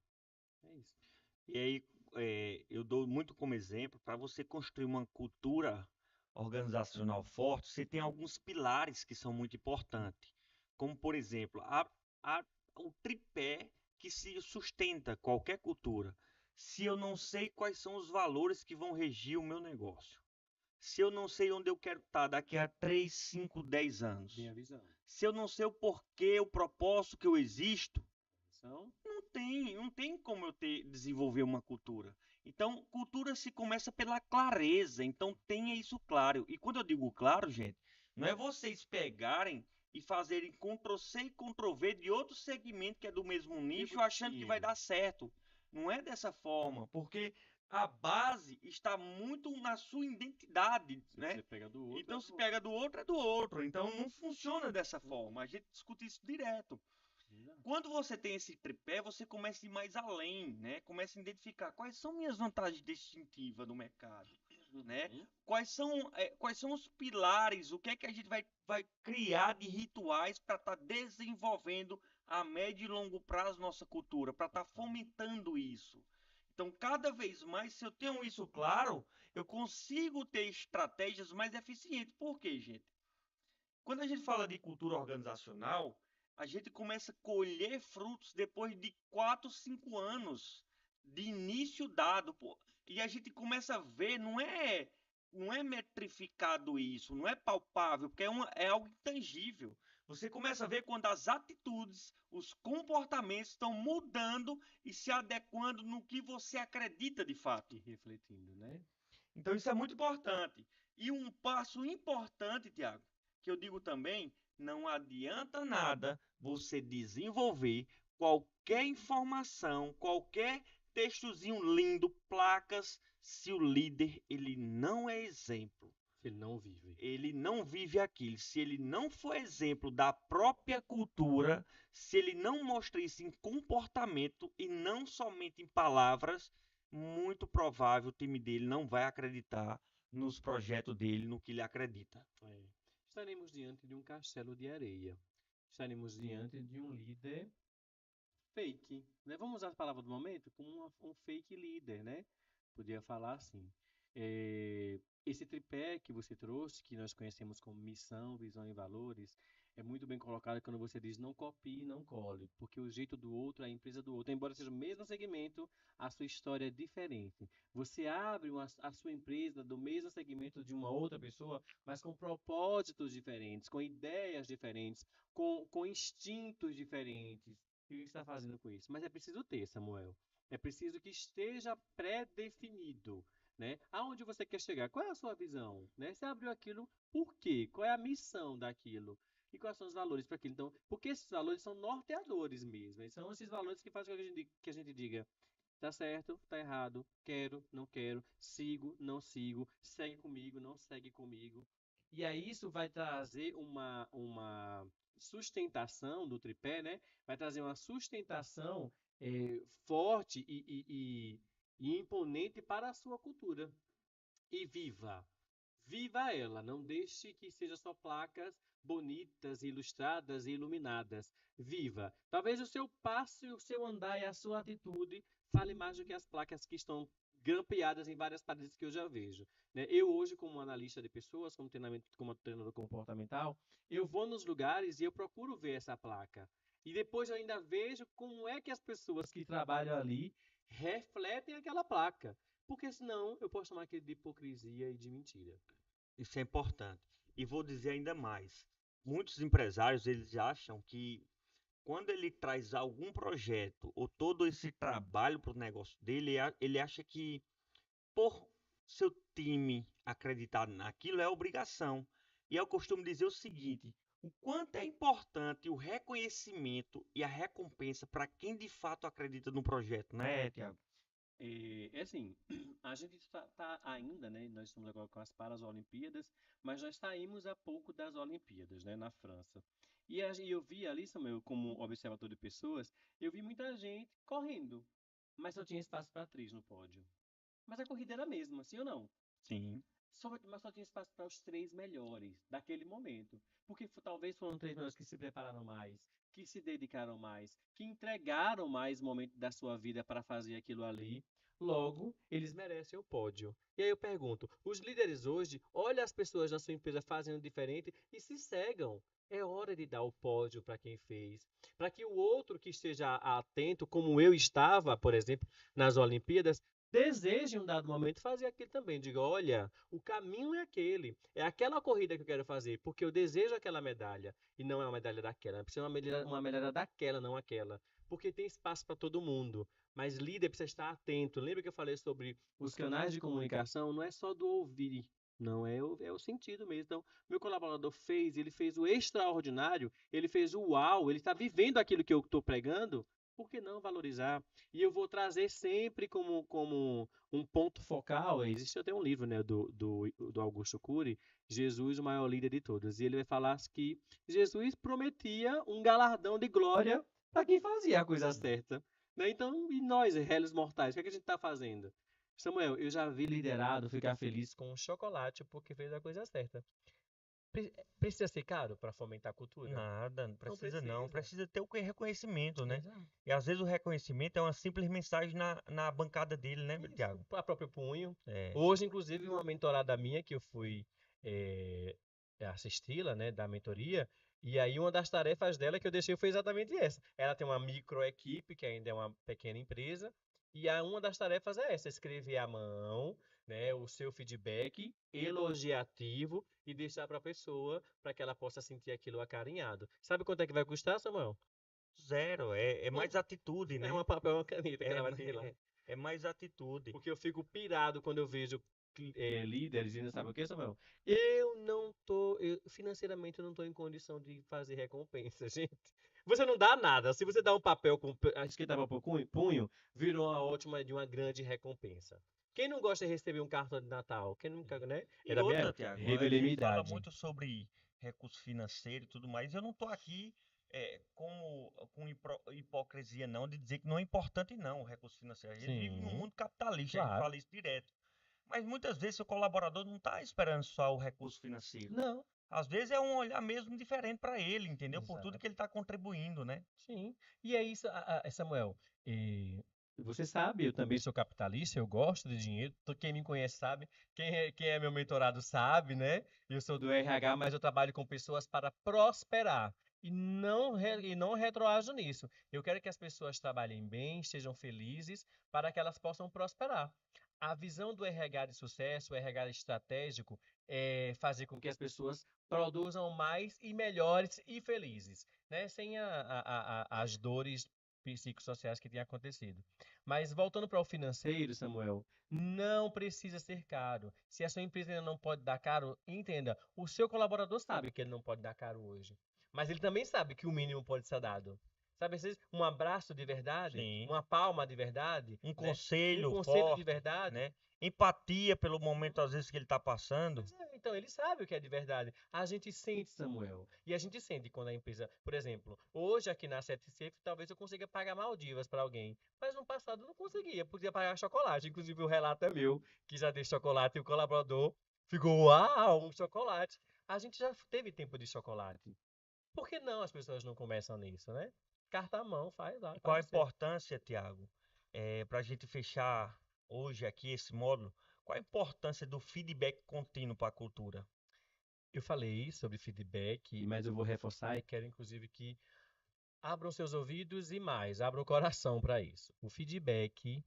É isso. E aí, eu dou muito como exemplo, para você construir uma cultura organizacional forte, você tem alguns pilares que são muito importantes. Como, por exemplo, o tripé que se sustenta qualquer cultura. Se eu não sei quais são os valores que vão regir o meu negócio, se eu não sei onde eu quero estar daqui a 3, 5, 10 anos, Minha visão. se eu não sei o porquê, o propósito que eu existo, Então, não tem como eu desenvolver uma cultura. Então, cultura se começa pela clareza. Então, tenha isso claro. E quando eu digo claro, gente, não é vocês pegarem e fazerem Ctrl+C e Ctrl+V de outro segmento que é do mesmo nicho, achando que vai dar certo. Não é dessa forma, porque a base está muito na sua identidade, né? você pega do outro. Então, se pega do outro, é do outro. Então, não funciona dessa forma. A gente discute isso direto. Quando você tem esse tripé, você começa a ir mais além, né? Começa a identificar quais são minhas vantagens distintivas no mercado, né? Quais são os pilares, o que é que a gente vai criar de rituais para estar desenvolvendo a médio e longo prazo nossa cultura, para estar fomentando isso. Então, cada vez mais, se eu tenho isso claro, eu consigo ter estratégias mais eficientes. Por quê, gente? Quando a gente fala de cultura organizacional, A gente começa a colher frutos depois de 4, 5 anos de início dado, pô. E a gente começa a ver, não é metrificado isso, não é palpável, porque é algo intangível. Você começa a ver quando as atitudes, os comportamentos estão mudando e se adequando no que você acredita de fato. E refletindo, né? Então isso é muito importante. E um passo importante, Tiago, que eu digo também, não adianta nada você desenvolver qualquer informação, qualquer textozinho lindo, placas, se o líder ele não é exemplo. Ele não vive. Ele não vive aquilo. Se ele não for exemplo da própria cultura, se ele não mostra isso em comportamento e não somente em palavras, muito provável o time dele não vai acreditar nos projetos dele, no que ele acredita. É. Estaremos diante de um castelo de areia. Estaremos diante de um líder fake, né? Vamos usar a palavra do momento como um fake líder, né? Podia falar assim. Esse tripé que você trouxe, que nós conhecemos como missão, visão e valores, é muito bem colocado quando você diz não copie, não cole, porque o jeito do outro, a empresa do outro, embora seja o mesmo segmento, a sua história é diferente. Você abre a sua empresa do mesmo segmento de uma outra pessoa, mas com propósitos diferentes, com ideias diferentes, com instintos diferentes. E o que você está fazendo com isso? Mas é preciso ter, Samuel. É preciso que esteja pré-definido, né? Aonde você quer chegar? Qual é a sua visão, né? Você abriu aquilo, por quê? Qual é a missão daquilo? E quais são os valores para aquilo? Então, porque esses valores são norteadores mesmo. Eles são esses valores que fazem com que a gente diga, tá certo, tá errado, quero, não quero, sigo, não sigo, segue comigo, não segue comigo. E aí isso vai trazer uma sustentação do tripé, né? Vai trazer uma sustentação forte e imponente para a sua cultura. E viva! Viva ela! Não deixe que seja só placas bonitas, ilustradas e iluminadas. Viva! Talvez o seu passo, o seu andar e a sua atitude fale mais do que as placas que estão grampeadas em várias paredes que eu já vejo, né? Eu hoje, como analista de pessoas, como treinador comportamental, eu vou nos lugares e eu procuro ver essa placa. E depois eu ainda vejo como é que as pessoas que trabalham ali refletem aquela placa. Porque senão eu posso chamar aquilo de hipocrisia e de mentira. Isso é importante. E vou dizer ainda mais. Muitos empresários, eles acham que quando ele traz algum projeto ou todo esse trabalho para o negócio dele, ele acha que por seu time acreditar naquilo é obrigação. E eu costumo dizer o seguinte: o quanto é importante o reconhecimento e a recompensa para quem de fato acredita no projeto, né, Tiago? É assim, a gente está ainda, né? Nós estamos agora com as Paralimpíadas, mas nós saímos há pouco das Olimpíadas, né? Na França. E eu vi ali, Samuel, como observador de pessoas, eu vi muita gente correndo, mas só tinha espaço para 3 no pódio. Mas a corrida era a mesma, sim ou não? Sim. Mas só tinha espaço para os 3 melhores daquele momento. Porque talvez foram 3 melhores que se prepararam mais, que se dedicaram mais, que entregaram mais momento da sua vida para fazer aquilo ali. Logo, eles merecem o pódio. E aí eu pergunto, os líderes hoje, olha as pessoas na sua empresa fazendo diferente e se cegam. É hora de dar o pódio para quem fez. Para que o outro que esteja atento, como eu estava, por exemplo, nas Olimpíadas, deseje em um dado momento fazer aquilo também. Diga, olha, o caminho é aquele. É aquela corrida que eu quero fazer, porque eu desejo aquela medalha. E não é uma medalha daquela. Precisa uma medalha daquela, não aquela. Porque tem espaço para todo mundo. Mas líder precisa estar atento. Lembra que eu falei sobre os canais de comunicação? Não é só do ouvir. Não é o sentido mesmo. Então, meu colaborador ele fez o extraordinário, ele fez o uau, ele está vivendo aquilo que eu estou pregando. Por que não valorizar? E eu vou trazer sempre como um ponto focal. Existe até um livro, né, do Augusto Cury, Jesus, o maior líder de todos. E ele vai falar que Jesus prometia um galardão de glória para quem fazia a coisa certa. Né? Então, e nós, réis mortais, o que é que a gente está fazendo? Samuel, eu já vi liderado ficar feliz com um chocolate porque fez a coisa certa. Precisa ser caro para fomentar a cultura? Nada, não precisa não. precisa. Precisa ter o reconhecimento, né? Exato. E às vezes o reconhecimento é uma simples mensagem na bancada dele, né, Isso, Tiago? a próprio punho. É. Hoje, inclusive, uma mentorada minha que eu fui assisti-la, né, da mentoria, E aí uma das tarefas dela que eu deixei foi exatamente essa. Ela tem uma microequipe, que ainda é uma pequena empresa, e uma das tarefas é essa, escrever à mão, né, o seu feedback elogiativo e deixar para a pessoa para que ela possa sentir aquilo acarinhado. Sabe quanto é que vai custar, Samuel? Zero, é mais atitude, né? É uma papel e uma caneta que É, ela vai ter lá. é mais atitude. Porque eu fico pirado quando eu vejo líderes dizendo, sabe o que, Samuel? Eu não tô, financeiramente eu não tô em condição de fazer recompensa, gente. Você não dá nada. Se você dá um papel com a esquerda por punho, virou uma ótima de uma grande recompensa. Quem não gosta de receber um cartão de Natal? Quem nunca, né? E É da minha outra, época. Tiago, a Revelei minha gente fala idade. muito sobre recurso financeiro e tudo mais. Eu não estou aqui com hipocrisia não, de dizer que não é importante não o recurso financeiro. A gente vive num Sim, mundo capitalista, a gente claro. fala isso direto. Mas muitas vezes seu colaborador não está esperando só o recurso financeiro. Não. Às vezes é um olhar mesmo diferente para ele, entendeu? Por tudo Exato. que ele está contribuindo, né? Sim. E é isso, Samuel. Você sabe, eu também sou capitalista, eu gosto de dinheiro. Quem me conhece sabe, quem é meu mentorado sabe, né? Eu sou do RH, mas eu trabalho com pessoas para prosperar. E não retroajo nisso. Eu quero que as pessoas trabalhem bem, estejam felizes, para que elas possam prosperar. A visão do RH de sucesso, o RH estratégico, é fazer com que as pessoas produzam mais e melhores e felizes, né? Sem as dores psicossociais que têm acontecido. Mas voltando para o financeiro, Samuel, não precisa ser caro. Se a sua empresa ainda não pode dar caro, entenda, o seu colaborador sabe que ele não pode dar caro hoje. Mas ele também sabe que o mínimo pode ser dado. Sabe, às vezes, um abraço de verdade, Sim. uma palma de verdade, Um né? conselho Um conselho de forte, verdade. né? Empatia pelo momento, às vezes, que ele está passando. Pois é, então ele sabe o que é de verdade. A gente sente, Samuel. E a gente sente quando a empresa, por exemplo, hoje aqui na SetSafe, talvez eu consiga pagar Maldivas para alguém. Mas no passado eu não conseguia, podia pagar chocolate. Inclusive o relato é meu, que já dei chocolate e o colaborador ficou, uau, um chocolate. A gente já teve tempo de chocolate. Por que não as pessoas não começam nisso, né? Carta à mão, faz lá, E qual a faz você. importância, Tiago, para a gente fechar hoje aqui esse módulo, qual a importância do feedback contínuo para a cultura? Eu falei sobre feedback, mas eu vou reforçar e quero inclusive que abram seus ouvidos e mais, abram o coração para isso. O feedback,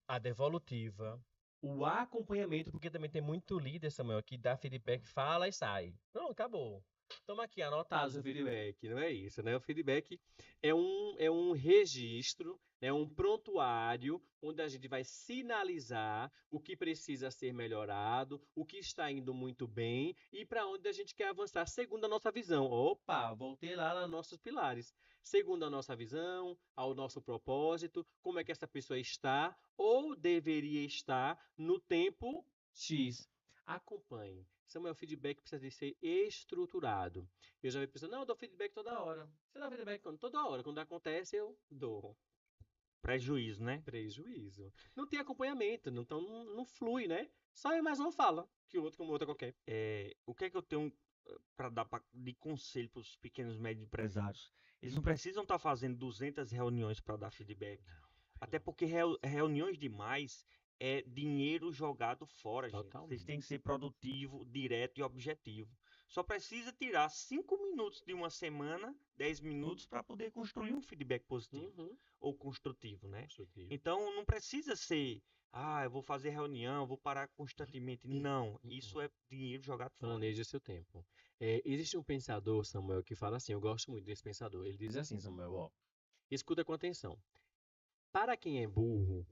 a devolutiva, o acompanhamento, porque também tem muito líder, Samuel, que dá feedback, fala e sai. Pronto, acabou. Toma aqui, anotado o seu feedback. Não é isso, né? O feedback é um registro, é um prontuário onde a gente vai sinalizar o que precisa ser melhorado, o que está indo muito bem e para onde a gente quer avançar, segundo a nossa visão. Opa, voltei lá nos nossos pilares. Segundo a nossa visão, ao nosso propósito, como é que essa pessoa está ou deveria estar no tempo X. Acompanhe. Samuel, feedback precisa de ser estruturado. Eu já vi pessoas, não, eu dou feedback toda hora. Você dá feedback quando? Toda hora. Quando acontece, eu dou. Prejuízo, né? Prejuízo. Não tem acompanhamento, então não flui, né? Só eu mais não fala, que o outro como o outro é qualquer. O que é que eu tenho para dar de conselho para os pequenos e médios empresários? Eles não precisam estar fazendo 200 reuniões para dar feedback. Até porque reuniões demais é dinheiro jogado fora, gente. Vocês Totalmente. têm que ser produtivo, direto e objetivo. Só precisa tirar 5 minutos de uma semana, 10 minutos, para poder construir um feedback positivo Uhum. ou construtivo, né? Construtivo. Então não precisa ser, eu vou fazer reunião, vou parar constantemente. Não, isso é dinheiro jogado fora. Planeje seu tempo. Existe um pensador, Samuel, que fala assim, eu gosto muito desse pensador. Ele diz assim, Samuel, ó, escuta com atenção. Para quem é burro,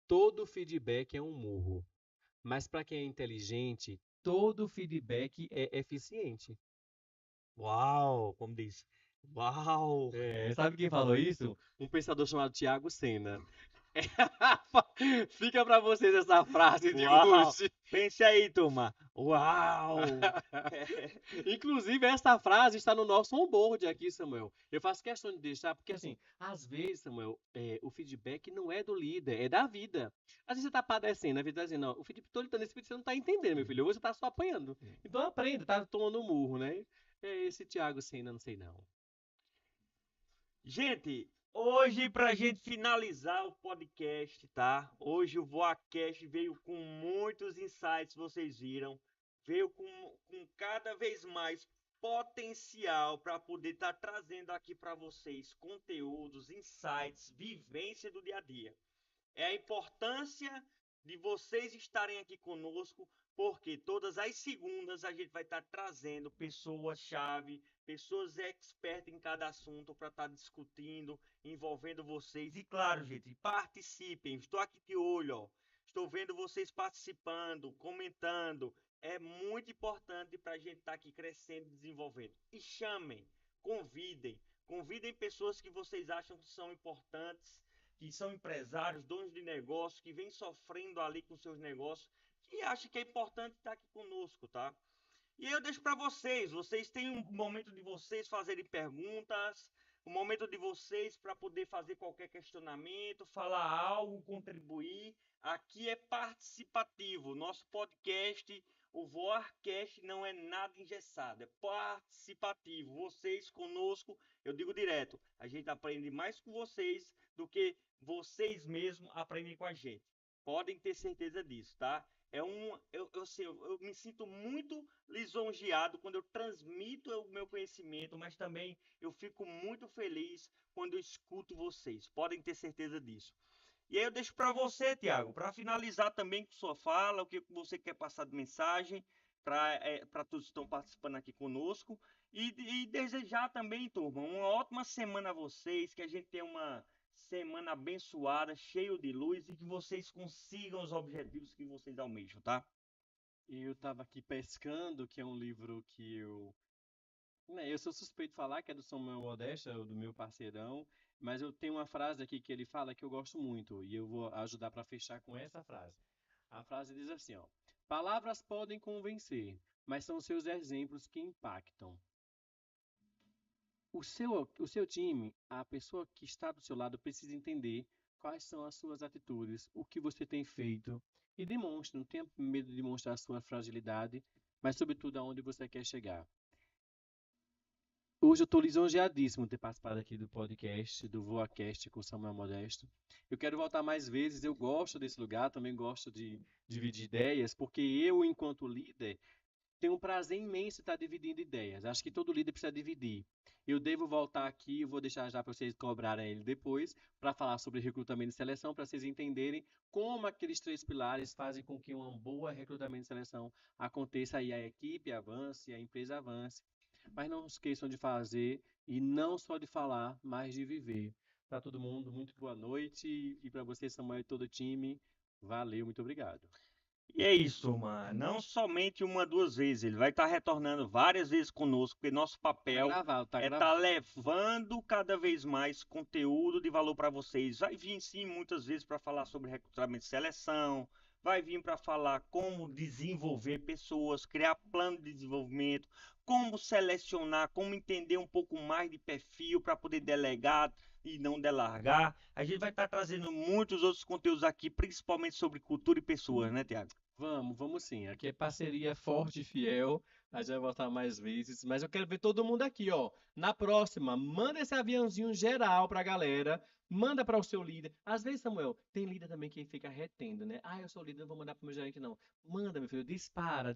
todo feedback é um murro. Mas para quem é inteligente, todo feedback é eficiente. Uau, como diz. Uau! Sabe quem falou isso? Um pensador chamado Tiago Sena. Fica para vocês essa frase de Uau! hoje. Pense aí, turma. Uau! Inclusive, essa frase está no nosso onboard aqui, Samuel. Eu faço questão de deixar, porque assim, às vezes, Samuel, o feedback não é do líder, é da vida. Às vezes você está padecendo, a vida está dizendo, não, o feedback, tô lhe dando esse feedback, você não está entendendo, meu filho. Hoje você está só apanhando. Então aprenda, tá tomando um murro, né? É esse Tiago Sena, não sei não. Gente, hoje pra gente finalizar o podcast, tá? Hoje o VoaCast veio com muitos insights, vocês viram. Veio com cada vez mais potencial para poder estar trazendo aqui para vocês conteúdos, insights, vivência do dia a dia. É a importância de vocês estarem aqui conosco, porque todas as segundas a gente vai estar trazendo pessoas-chave, pessoas expertas em cada assunto para estar discutindo, envolvendo vocês. E claro, gente, participem. Estou aqui de olho, ó. Estou vendo vocês participando, comentando. É muito importante para a gente estar aqui crescendo e desenvolvendo. E chamem, convidem pessoas que vocês acham que são importantes, que são empresários, donos de negócio, que vêm sofrendo ali com seus negócios, que acham que é importante estar aqui conosco, tá? E eu deixo para vocês têm um momento de vocês fazerem perguntas, um momento de vocês para poder fazer qualquer questionamento, falar algo, contribuir. Aqui é participativo. Nosso podcast, o Voarcast, não é nada engessado, é participativo. Vocês conosco, eu digo direto, a gente aprende mais com vocês do que vocês mesmos aprendem com a gente. Podem ter certeza disso, tá? Eu me sinto muito lisonjeado quando eu transmito o meu conhecimento, mas também eu fico muito feliz quando eu escuto vocês. Podem ter certeza disso. E aí eu deixo para você, Tiago, para finalizar também com sua fala, o que você quer passar de mensagem para todos que estão participando aqui conosco. E desejar também, turma, uma ótima semana a vocês, que a gente tenha uma semana abençoada, cheio de luz e que vocês consigam os objetivos que vocês almejam, tá? Eu estava aqui pescando, que é um livro que eu sou suspeito de falar, que é do Samuel Modesta, do meu parceirão, mas eu tenho uma frase aqui que ele fala que eu gosto muito, e eu vou ajudar para fechar com essa frase. A frase diz assim, ó: palavras podem convencer, mas são seus exemplos que impactam. O seu time, a pessoa que está do seu lado, precisa entender quais são as suas atitudes, o que você tem feito, e demonstre, não tenha medo de demonstrar a sua fragilidade, mas sobretudo aonde você quer chegar. Hoje eu estou lisonjeadíssimo de ter participado aqui do podcast, do Voacast com o Samuel Modesto. Eu quero voltar mais vezes, eu gosto desse lugar, também gosto de dividir ideias, porque eu, enquanto líder, tenho um prazer imenso em estar dividindo ideias. Acho que todo líder precisa dividir. Eu devo voltar aqui, eu vou deixar já para vocês cobrarem ele depois, para falar sobre recrutamento e seleção, para vocês entenderem como aqueles 3 pilares fazem com que uma boa recrutamento e seleção aconteça e a equipe avance, a empresa avance. Mas não esqueçam de fazer e não só de falar, mas de viver. Para todo mundo, muito boa noite. E para você, Samuel, e todo o time, valeu, muito obrigado. E é isso, mano. Não somente uma, 2 vezes. Ele vai estar retornando várias vezes conosco, porque nosso papel Tá é estar levando cada vez mais conteúdo de valor para vocês. Vai vir sim muitas vezes para falar sobre recrutamento e seleção. Vai vir para falar como desenvolver pessoas, criar plano de desenvolvimento, como selecionar, como entender um pouco mais de perfil para poder delegar e não delargar. A gente vai estar trazendo muitos outros conteúdos aqui, principalmente sobre cultura e pessoas, né, Tiago? Vamos sim. Aqui é parceria forte e fiel. A gente vai voltar mais vezes. Mas eu quero ver todo mundo aqui, ó. Na próxima, manda esse aviãozinho geral pra galera. Manda para o seu líder. Às vezes, Samuel, tem líder também que fica retendo, né? Ah, eu sou líder, não vou mandar pro meu gerente, não. Manda, meu filho, dispara.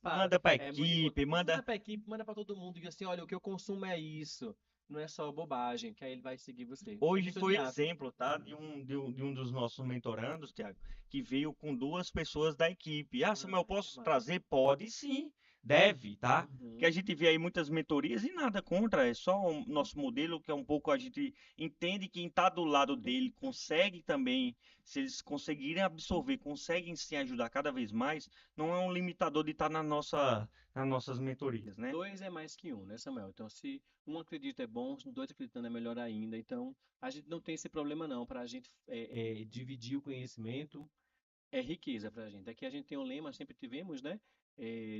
Manda pra equipe, Manda pra equipe, manda pra todo mundo. Diga assim, olha, o que eu consumo é isso. Não é só bobagem, que aí ele vai seguir você. Hoje foi exemplo, tá? De um dos nossos mentorandos, Tiago, que veio com 2 pessoas da equipe. Ah, Samuel, posso trazer? Pode sim, deve, tá? Que a gente vê aí muitas mentorias e nada contra, é só o nosso modelo que é um pouco a gente entende que quem está do lado dele consegue também, se eles conseguirem absorver, conseguem se ajudar cada vez mais, não é um limitador de estar nas nossas mentorias, né? 2 é mais que 1, né, Samuel? Então, se um acredita é bom, 2 acreditando é melhor ainda. Então, a gente não tem esse problema não. Para a gente dividir o conhecimento é riqueza para a gente. Aqui a gente tem um lema, sempre tivemos, né?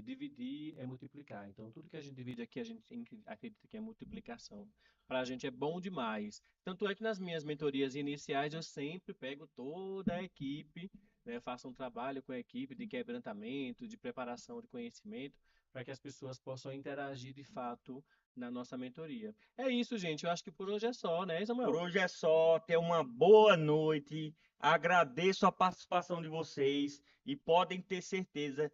Dividir é multiplicar. Então, tudo que a gente divide aqui, a gente acredita que é multiplicação. Para a gente é bom demais. Tanto é que nas minhas mentorias iniciais, eu sempre pego toda a equipe, né? Faço um trabalho com a equipe de quebrantamento, de preparação de conhecimento, para que as pessoas possam interagir de fato na nossa mentoria. É isso, gente. Eu acho que por hoje é só, né, Samuel? Por hoje é só. Tenha uma boa noite. Agradeço a participação de vocês e podem ter certeza,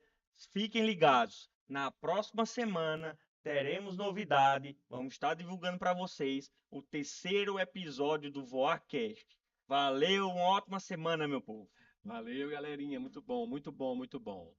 fiquem ligados. Na próxima semana teremos novidade. Vamos estar divulgando para vocês o terceiro episódio do VoaCast. Valeu, uma ótima semana, meu povo. Valeu, galerinha. Muito bom, muito bom, muito bom.